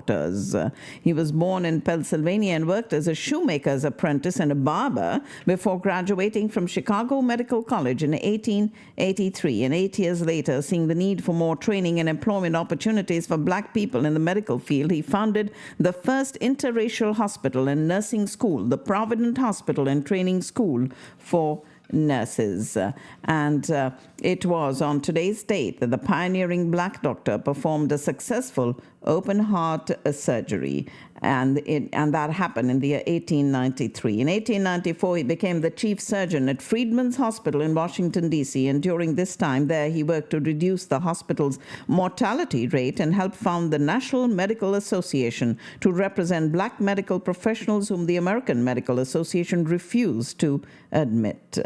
He was born in Pennsylvania and worked as a shoemaker's apprentice and a barber before graduating from Chicago Medical College in 1883. And 8 years later, seeing the need for more training and employment opportunities for black people in the medical field, he founded the first interracial hospital and nursing school, the Providence Hospital and Training School for Nurses. It was on today's date that the pioneering black doctor performed a successful open heart surgery, and that happened in the year 1893. In 1894, he became the chief surgeon at Freedman's Hospital in Washington, D.C., and during this time there he worked to reduce the hospital's mortality rate and helped found the National Medical Association to represent black medical professionals whom the American Medical Association refused to admit.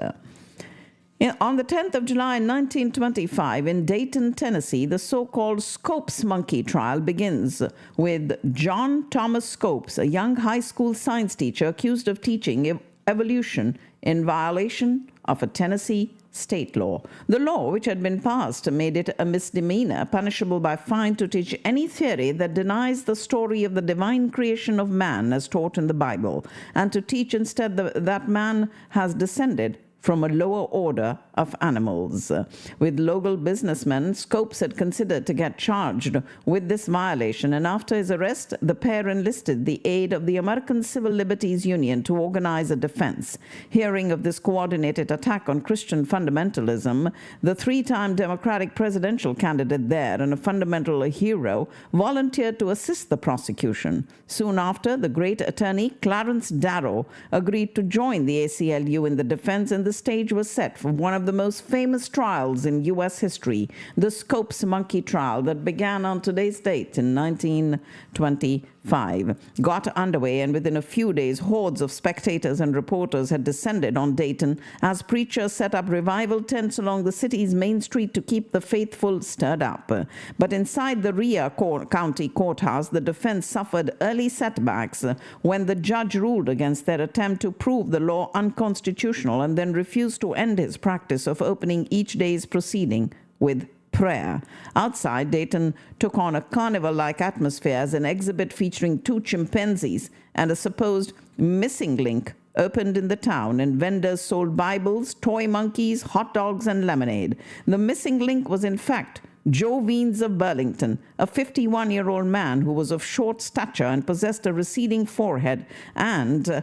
On the 10th of July 1925 in Dayton, Tennessee, the so-called Scopes monkey trial begins with John Thomas Scopes, a young high school science teacher accused of teaching evolution in violation of a Tennessee state law. The law, which had been passed, made it a misdemeanor, punishable by fine, to teach any theory that denies the story of the divine creation of man as taught in the Bible, and to teach instead that man has descended from a lower order of animals. With local businessmen, Scopes had considered to get charged with this violation, and after his arrest, the pair enlisted the aid of the American Civil Liberties Union to organize a defense. Hearing of this coordinated attack on Christian fundamentalism, the 3-time Democratic presidential candidate there and a fundamental hero volunteered to assist the prosecution. Soon after, the great attorney Clarence Darrow agreed to join the ACLU in the defense, and the stage was set for one of the most famous trials in U.S. history, the Scopes monkey trial that began on today's date in 1925, got underway, and within a few days, hordes of spectators and reporters had descended on Dayton as preachers set up revival tents along the city's main street to keep the faithful stirred up. But inside the Rhea County Courthouse, the defense suffered early setbacks when the judge ruled against their attempt to prove the law unconstitutional and then refused to end his practice of opening each day's proceeding with prayer. Outside, Dayton took on a carnival-like atmosphere as an exhibit featuring 2 chimpanzees and a supposed missing link opened in the town, and vendors sold Bibles, toy monkeys, hot dogs, and lemonade. The missing link was, in fact, Joe Weens of Burlington, a 51-year-old man who was of short stature and possessed a receding forehead and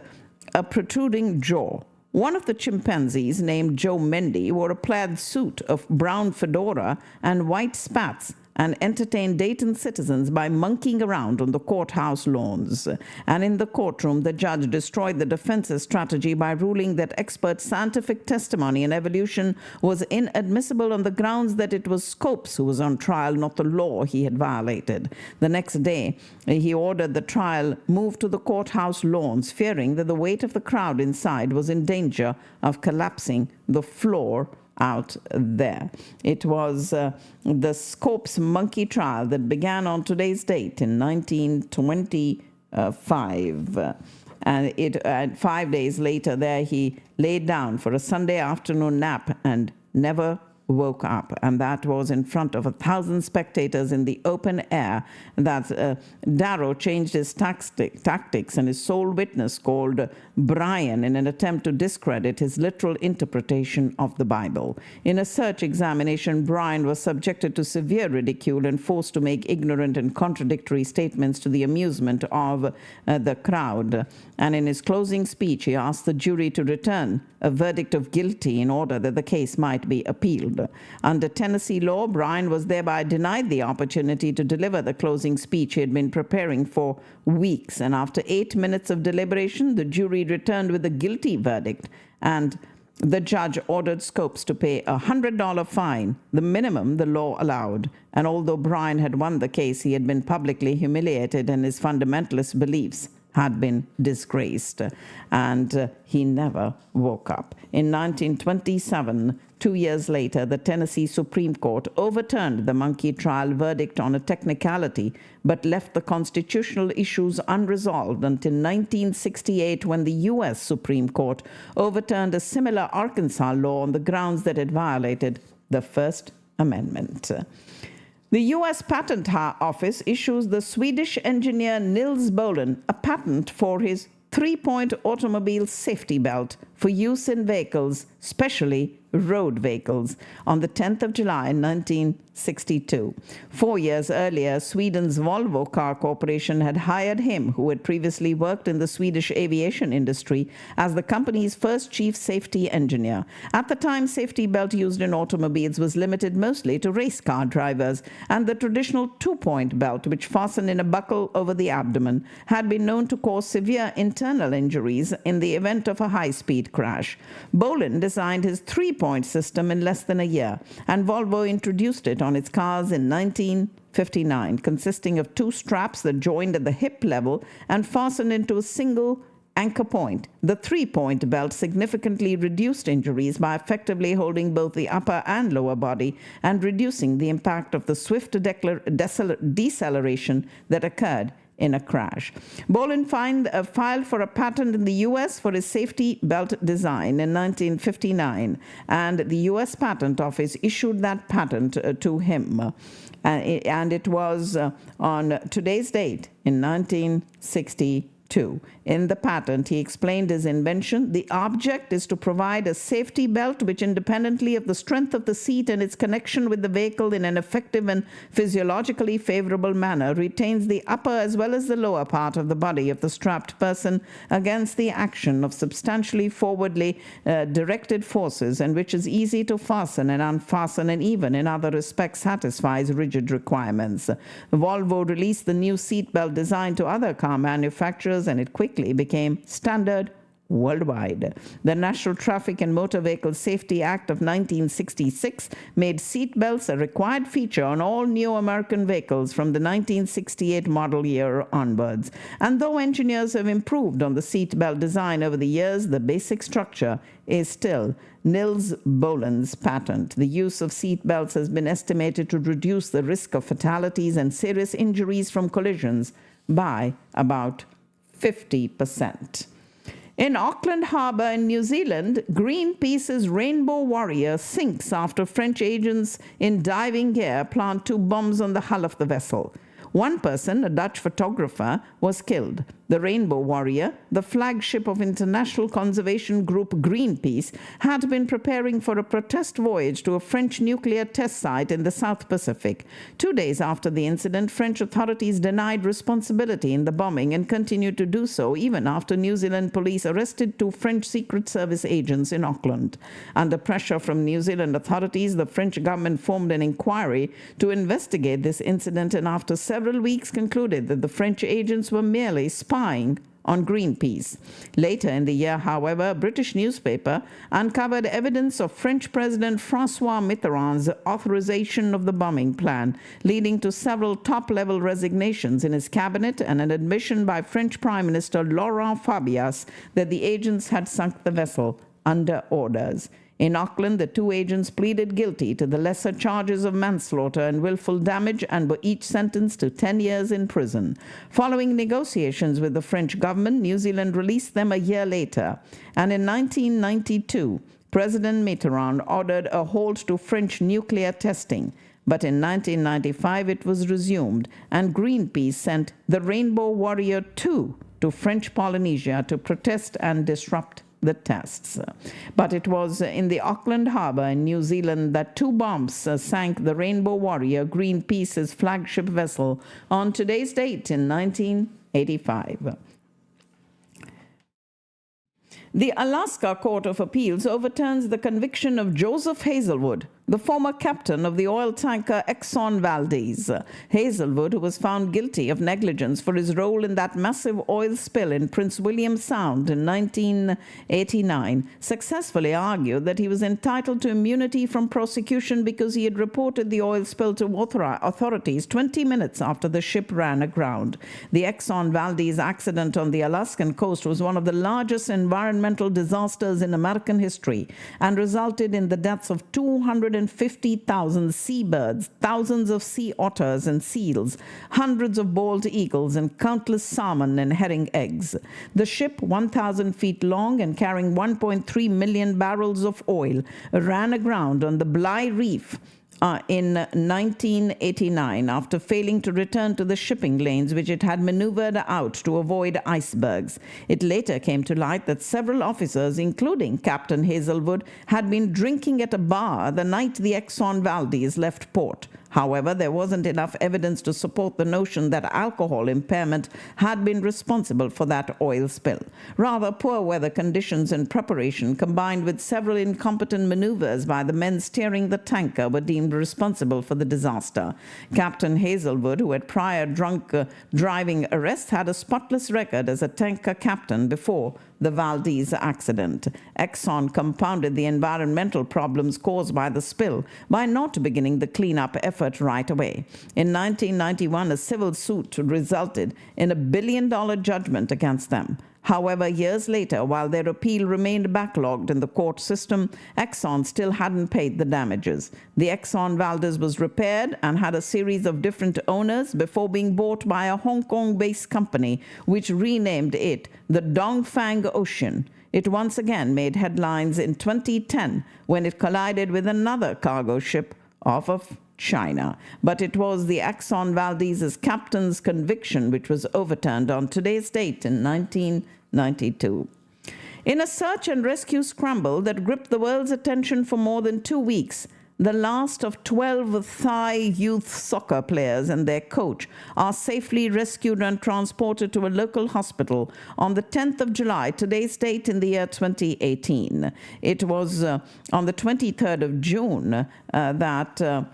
a protruding jaw. One of the chimpanzees, named Joe Mendy, wore a plaid suit of brown fedora and white spats and entertained Dayton citizens by monkeying around on the courthouse lawns. And in the courtroom, the judge destroyed the defense's strategy by ruling that expert scientific testimony in evolution was inadmissible on the grounds that it was Scopes who was on trial, not the law he had violated. The next day, he ordered the trial moved to the courthouse lawns, fearing that the weight of the crowd inside was in danger of collapsing the floor out there. It was the Scopes monkey trial that began on today's date in 1925. And 5 days later there he laid down for a Sunday afternoon nap and never woke up, and that was in front of 1,000 spectators in the open air. That Darrow changed his tactics, and his sole witness called Brian in an attempt to discredit his literal interpretation of the Bible. In a search examination, Brian was subjected to severe ridicule and forced to make ignorant and contradictory statements to the amusement of the crowd. And in his closing speech, he asked the jury to return a verdict of guilty in order that the case might be appealed. Under Tennessee law, Brian was thereby denied the opportunity to deliver the closing speech he had been preparing for weeks. And after 8 minutes of deliberation, the jury returned with a guilty verdict, and The judge ordered Scopes to pay a $100 fine, the minimum the law allowed. And although Bryan had won the case, he had been publicly humiliated and his fundamentalist beliefs had been disgraced. And he never woke up. In 1927, 2 years later, the Tennessee Supreme Court overturned the monkey trial verdict on a technicality, but left the constitutional issues unresolved until 1968, when the U.S. Supreme Court overturned a similar Arkansas law on the grounds that it violated the First Amendment. The U.S. Patent Office issues the Swedish engineer Nils Bohlin a patent for his three-point automobile safety belt for use in vehicles, especially road vehicles, on the 10th of July, 1962. 4 years earlier, Sweden's Volvo Car Corporation had hired him, who had previously worked in the Swedish aviation industry, as the company's first chief safety engineer. At the time, safety belt used in automobiles was limited mostly to race car drivers, and the traditional two-point belt, which fastened in a buckle over the abdomen, had been known to cause severe internal injuries in the event of a high-speed crash. Bohlin designed his three-point system in less than a year, and Volvo introduced it on its cars in 1959, consisting of two straps that joined at the hip level and fastened into a single anchor point. The three-point belt significantly reduced injuries by effectively holding both the upper and lower body and reducing the impact of the swift deceleration that occurred in a crash. Bohlin filed for a patent in the U.S. for his safety belt design in 1959, and the U.S. Patent Office issued that patent to him. And it was on today's date in 1962. In the patent, he explained his invention. The object is to provide a safety belt which, independently of the strength of the seat and its connection with the vehicle in an effective and physiologically favorable manner, retains the upper as well as the lower part of the body of the strapped person against the action of substantially forwardly directed forces, and which is easy to fasten and unfasten, and even in other respects satisfies rigid requirements. Volvo released the new seatbelt design to other car manufacturers, and it quickly became standard worldwide. The National Traffic and Motor Vehicle Safety Act of 1966 made seatbelts a required feature on all new American vehicles from the 1968 model year onwards. And though engineers have improved on the seatbelt design over the years, the basic structure is still Nils Bohlin's patent. The use of seatbelts has been estimated to reduce the risk of fatalities and serious injuries from collisions by about 50%. In Auckland Harbour in New Zealand, Greenpeace's Rainbow Warrior sinks after French agents in diving gear plant 2 bombs on the hull of the vessel. One person, a Dutch photographer, was killed. The Rainbow Warrior, the flagship of international conservation group Greenpeace, had been preparing for a protest voyage to a French nuclear test site in the South Pacific. 2 days after the incident, French authorities denied responsibility in the bombing and continued to do so even after New Zealand police arrested 2 French Secret Service agents in Auckland. Under pressure from New Zealand authorities, the French government formed an inquiry to investigate this incident, and after several weeks concluded that the French agents were merely spying on Greenpeace. Later in the year, however, a British newspaper uncovered evidence of French President François Mitterrand's authorization of the bombing plan, leading to several top-level resignations in his cabinet and an admission by French Prime Minister Laurent Fabius that the agents had sunk the vessel under orders. In Auckland, the 2 agents pleaded guilty to the lesser charges of manslaughter and willful damage and were each sentenced to 10 years in prison. Following negotiations with the French government, New Zealand released them a year later. And in 1992, President Mitterrand ordered a halt to French nuclear testing. But in 1995, it was resumed, and Greenpeace sent the Rainbow Warrior 2 to French Polynesia to protest and disrupt the tests. But it was in the Auckland Harbour in New Zealand that 2 bombs sank the Rainbow Warrior, Greenpeace's flagship vessel, on today's date in 1985. The Alaska Court of Appeals overturns the conviction of Joseph Hazelwood, the former captain of the oil tanker Exxon Valdez. Hazelwood, who was found guilty of negligence for his role in that massive oil spill in Prince William Sound in 1989, successfully argued that he was entitled to immunity from prosecution because he had reported the oil spill to authorities 20 minutes after the ship ran aground. The Exxon Valdez accident on the Alaskan coast was one of the largest environmental disasters in American history and resulted in the deaths of 250,000 seabirds, thousands of sea otters and seals, hundreds of bald eagles, and countless salmon and herring eggs. The ship, 1,000 feet long and carrying 1.3 million barrels of oil, ran aground on the Bligh Reef in 1989 after failing to return to the shipping lanes which it had maneuvered out to avoid icebergs. It later came to light that several officers, including Captain Hazelwood, had been drinking at a bar the night the Exxon Valdez left port. However, there wasn't enough evidence to support the notion that alcohol impairment had been responsible for that oil spill. Rather, poor weather conditions and preparation, combined with several incompetent maneuvers by the men steering the tanker, were deemed responsible for the disaster. Captain Hazelwood, who had prior drunk driving arrests, had a spotless record as a tanker captain before the Valdez accident. Exxon compounded the environmental problems caused by the spill by not beginning the cleanup effort right away. In 1991, a civil suit resulted in $1 billion judgment against them. However, years later, while their appeal remained backlogged in the court system, Exxon still hadn't paid the damages. The Exxon Valdez was repaired and had a series of different owners before being bought by a Hong Kong-based company, which renamed it the Dongfang Ocean. It once again made headlines in 2010 when it collided with another cargo ship off of China. But it was the Exxon Valdez's captain's conviction which was overturned on today's date in 1992. In a search and rescue scramble that gripped the world's attention for more than 2 weeks, the last of 12 Thai youth soccer players and their coach are safely rescued and transported to a local hospital on the 10th of July, today's date in the year 2018. It was on the 23rd of June that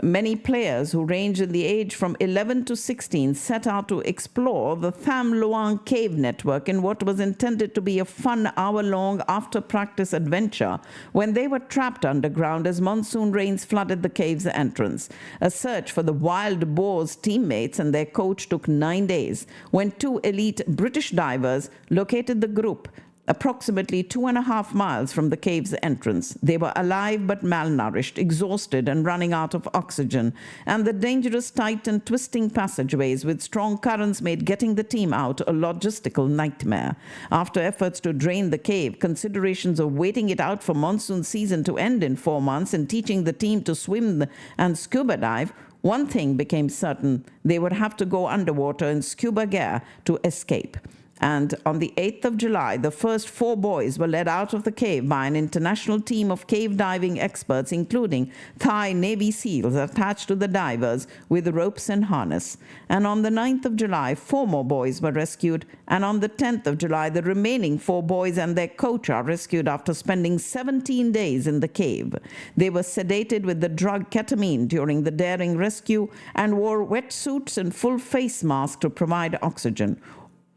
many players who range in the age from 11 to 16 set out to explore the Tham Luang cave network in what was intended to be a fun hour-long after-practice adventure when they were trapped underground as monsoon rains flooded the cave's entrance. A search for the wild boar's teammates and their coach took 9 days when 2 elite British divers located the group approximately 2.5 miles from the cave's entrance. They were alive but malnourished, exhausted and running out of oxygen, and the dangerous, tight and twisting passageways with strong currents made getting the team out a logistical nightmare. After efforts to drain the cave, considerations of waiting it out for monsoon season to end in 4 months and teaching the team to swim and scuba dive, one thing became certain: they would have to go underwater in scuba gear to escape. And on the 8th of July, the first 4 boys were led out of the cave by an international team of cave diving experts, including Thai Navy SEALs attached to the divers with ropes and harness. And on the 9th of July, 4 more boys were rescued. And on the 10th of July, the remaining 4 boys and their coach are rescued after spending 17 days in the cave. They were sedated with the drug ketamine during the daring rescue and wore wetsuits and full face masks to provide oxygen.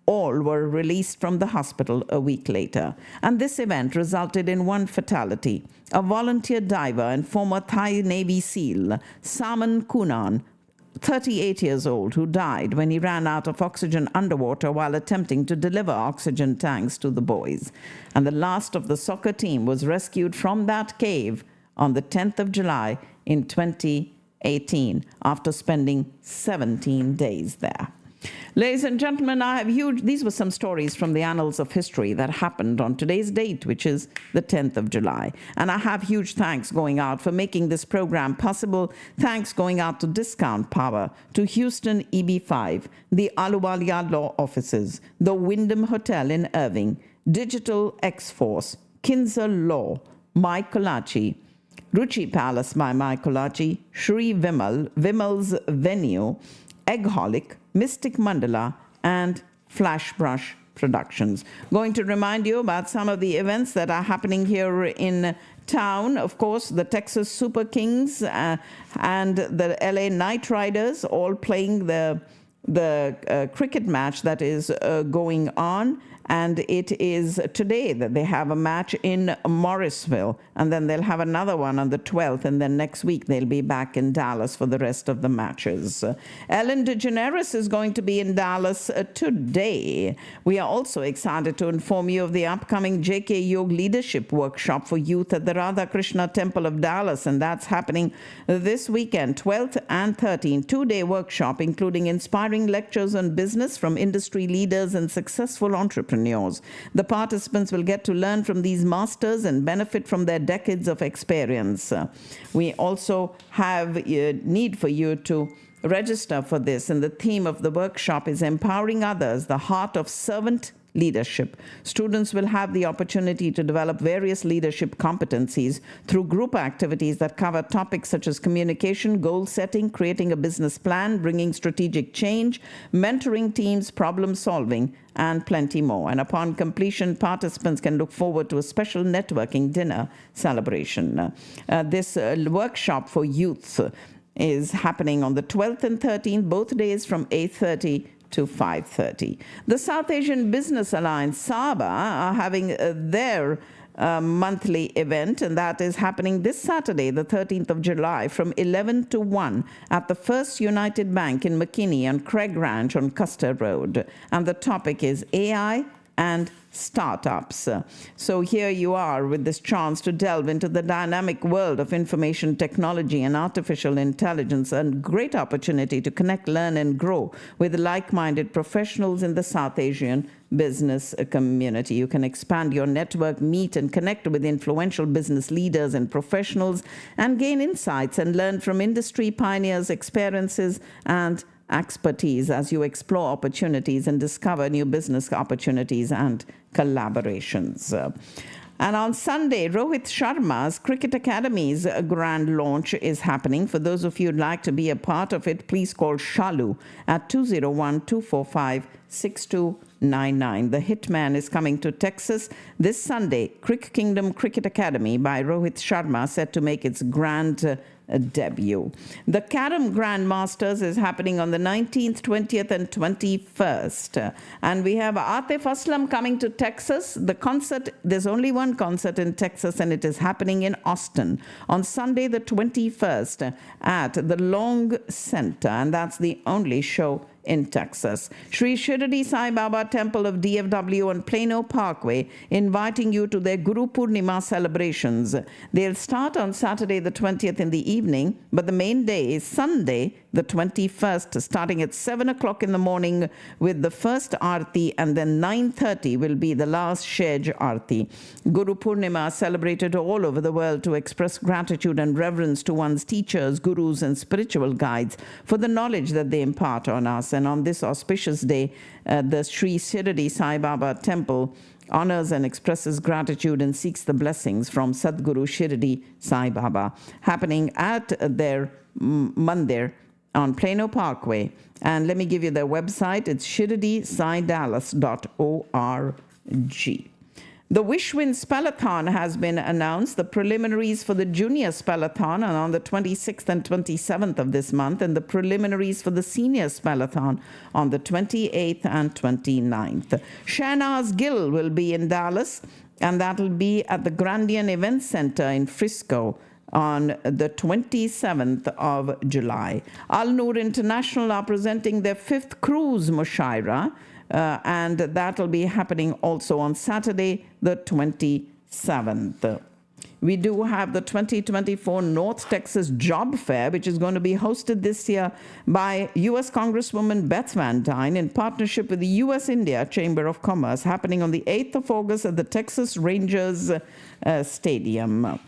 All were released from the hospital a week later. And this event resulted in 1 fatality. A volunteer diver and former Thai Navy SEAL, Saman Kunan, 38 years old, who died when he ran out of oxygen underwater while attempting to deliver oxygen tanks to the boys. And the last of the soccer team was rescued from that cave on the 10th of July in 2018 after spending 17 days there. Ladies and gentlemen, these were some stories from the annals of history that happened on today's date, which is the 10th of July. And I have huge thanks going out for making this program possible. Thanks going out to Discount Power, to Houston EB5, the Ahluwalia Law Offices, the Wyndham Hotel in Irving, Digital X-Force, Kinzer Law, Mike Kolachi, Ruchi Palace by Mike Kolachi, Shri Vimal, Vimal's Venue, Eggholic, Mystic Mandala, and Flashbrush Productions. Going to remind you about some of the events that are happening here in town, of course, the Texas Super Kings and the LA Knight Riders all playing the cricket match that is going on. And it is today that they have a match in Morrisville, and then they'll have another one on the 12th, and then next week they'll be back in Dallas for the rest of the matches. Ellen DeGeneres is going to be in Dallas today. We are also excited to inform you of the upcoming J.K. Yoga Leadership Workshop for Youth at the Radha Krishna Temple of Dallas, and that's happening this weekend, 12th and 13th, two-day workshop, including inspiring lectures on business from industry leaders and successful entrepreneurs. The participants will get to learn from these masters and benefit from their decades of experience. We also have a need for you to register for this, and the theme of the workshop is Empowering Others, the Heart of Servant Leadership. Students will have the opportunity to develop various leadership competencies through group activities that cover topics such as communication, goal setting, creating a business plan, bringing strategic change, mentoring teams, problem solving, and plenty more. And upon completion, participants can look forward to a special networking dinner celebration. This workshop for youth is happening on the 12th and 13th, both days from 8:30 to 5:30. The South Asian Business Alliance, SABA, are having their monthly event, and that is happening this Saturday, the 13th of July, from 11 to 1 at the First United Bank in McKinney on Craig Ranch on Custer Road. And the topic is AI and startups. So here you are with this chance to delve into the dynamic world of information technology and artificial intelligence, and great opportunity to connect, learn, and grow with like-minded professionals in the South Asian business community. You can expand your network, meet and connect with influential business leaders and professionals, and gain insights and learn from industry pioneers' experiences and expertise as you explore opportunities and discover new business opportunities and collaborations. And on Sunday, Rohit Sharma's Cricket Academy's grand launch is happening. For those of you who'd like to be a part of it, please call Shalu at 201-245-6299. The Hitman is coming to Texas this Sunday. Crick Kingdom Cricket Academy by Rohit Sharma set to make its grand debut. The Carom Grand Masters is happening on the 19th, 20th, and 21st. And we have Atif Aslam coming to Texas. The concert, there's only one concert in Texas, and it is happening in Austin on Sunday, the 21st, at the Long Center. And that's the only show in Texas. Sri Shirdi Sai Baba Temple of DFW on Plano Parkway inviting you to their Guru Purnima celebrations. They'll start on Saturday the 20th in the evening, but the main day is Sunday the 21st, starting at 7 o'clock in the morning with the first Aarti, and then 9:30 will be the last Shej Aarti. Guru Purnima celebrated all over the world to express gratitude and reverence to one's teachers, gurus, and spiritual guides for the knowledge that they impart on us. And on this auspicious day, the Sri Shirdi Sai Baba Temple honors and expresses gratitude and seeks the blessings from Sadguru Shirdi Sai Baba, happening at their mandir on Plano Parkway. And let me give you their website. It's shirdisaidallas.org. The Wishwin Spellathon has been announced. The preliminaries for the Junior Spellathon are on the 26th and 27th of this month, and the preliminaries for the Senior Spellathon on the 28th and 29th. Shahnaz Gill will be in Dallas, and that will be at the Grandian Event Center in Frisco on the 27th of July. Al Noor International are presenting their 5th Cruise Mushaira, and that will be happening also on Saturday, the 27th. We do have the 2024 North Texas Job Fair, which is going to be hosted this year by U.S. Congresswoman Beth Van Dyne in partnership with the U.S.-India Chamber of Commerce, happening on the 8th of August at the Texas Rangers Stadium.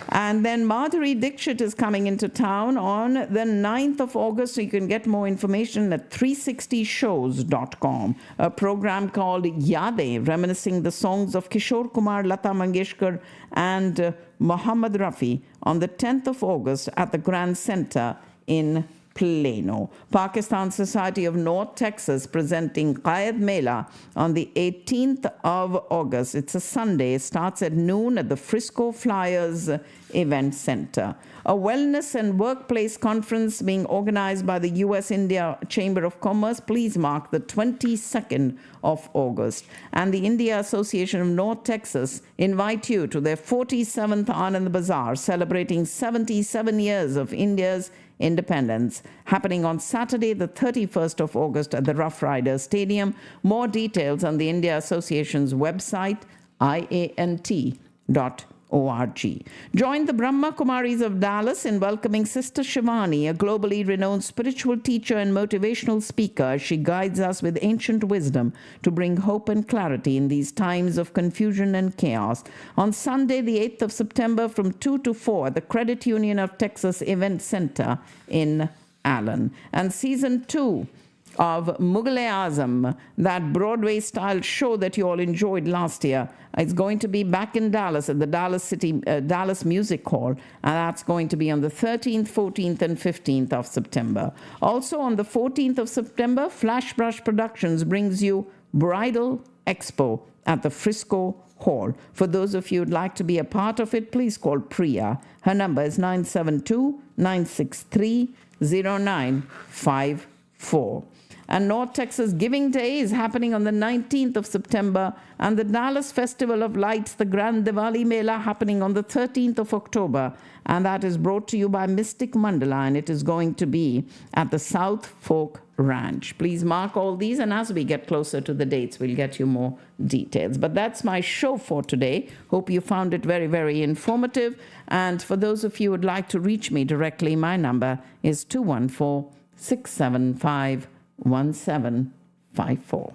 And then Madhuri Dixit is coming into town on the 9th of August. So you can get more information at 360shows.com. A program called Yade, reminiscing the songs of Kishore Kumar, Lata Mangeshkar, and Muhammad Rafi on the 10th of August at the Grand Center in Plano. Pakistan Society of North Texas presenting Qayed Mela on the 18th of August. It's a Sunday. It starts at noon at the Frisco Flyers Event Center. A wellness and workplace conference being organized by the U.S.-India Chamber of Commerce. Please mark the 22nd of August. And the India Association of North Texas invite you to their 47th Anand Bazaar, celebrating 77 years of India's independence, happening on Saturday, the 31st of August at the Rough Riders Stadium. More details on the India Association's website, iant.org. Join the Brahma Kumaris of Dallas in welcoming Sister Shivani, a globally renowned spiritual teacher and motivational speaker, as she guides us with ancient wisdom to bring hope and clarity in these times of confusion and chaos. On Sunday, the 8th of September, from 2 to 4 at the Credit Union of Texas Event Center in Allen. And Season 2 of Mughal-e-Azam, that Broadway-style show that you all enjoyed last year. It's going to be back in Dallas at the Dallas Music Hall, and that's going to be on the 13th, 14th, and 15th of September. Also on the 14th of September, Flash Brush Productions brings you Bridal Expo at the Frisco Hall. For those of you who'd like to be a part of it, please call Priya. Her number is 972-963-0954. And North Texas Giving Day is happening on the 19th of September, and the Dallas Festival of Lights, the Grand Diwali Mela, happening on the 13th of October, and that is brought to you by Mystic Mandala, and it is going to be at the South Fork Ranch. Please mark all these, and as we get closer to the dates, we'll get you more details. But that's my show for today. Hope you found it very, very informative. And for those of you who would like to reach me directly, my number is 214-675-1754.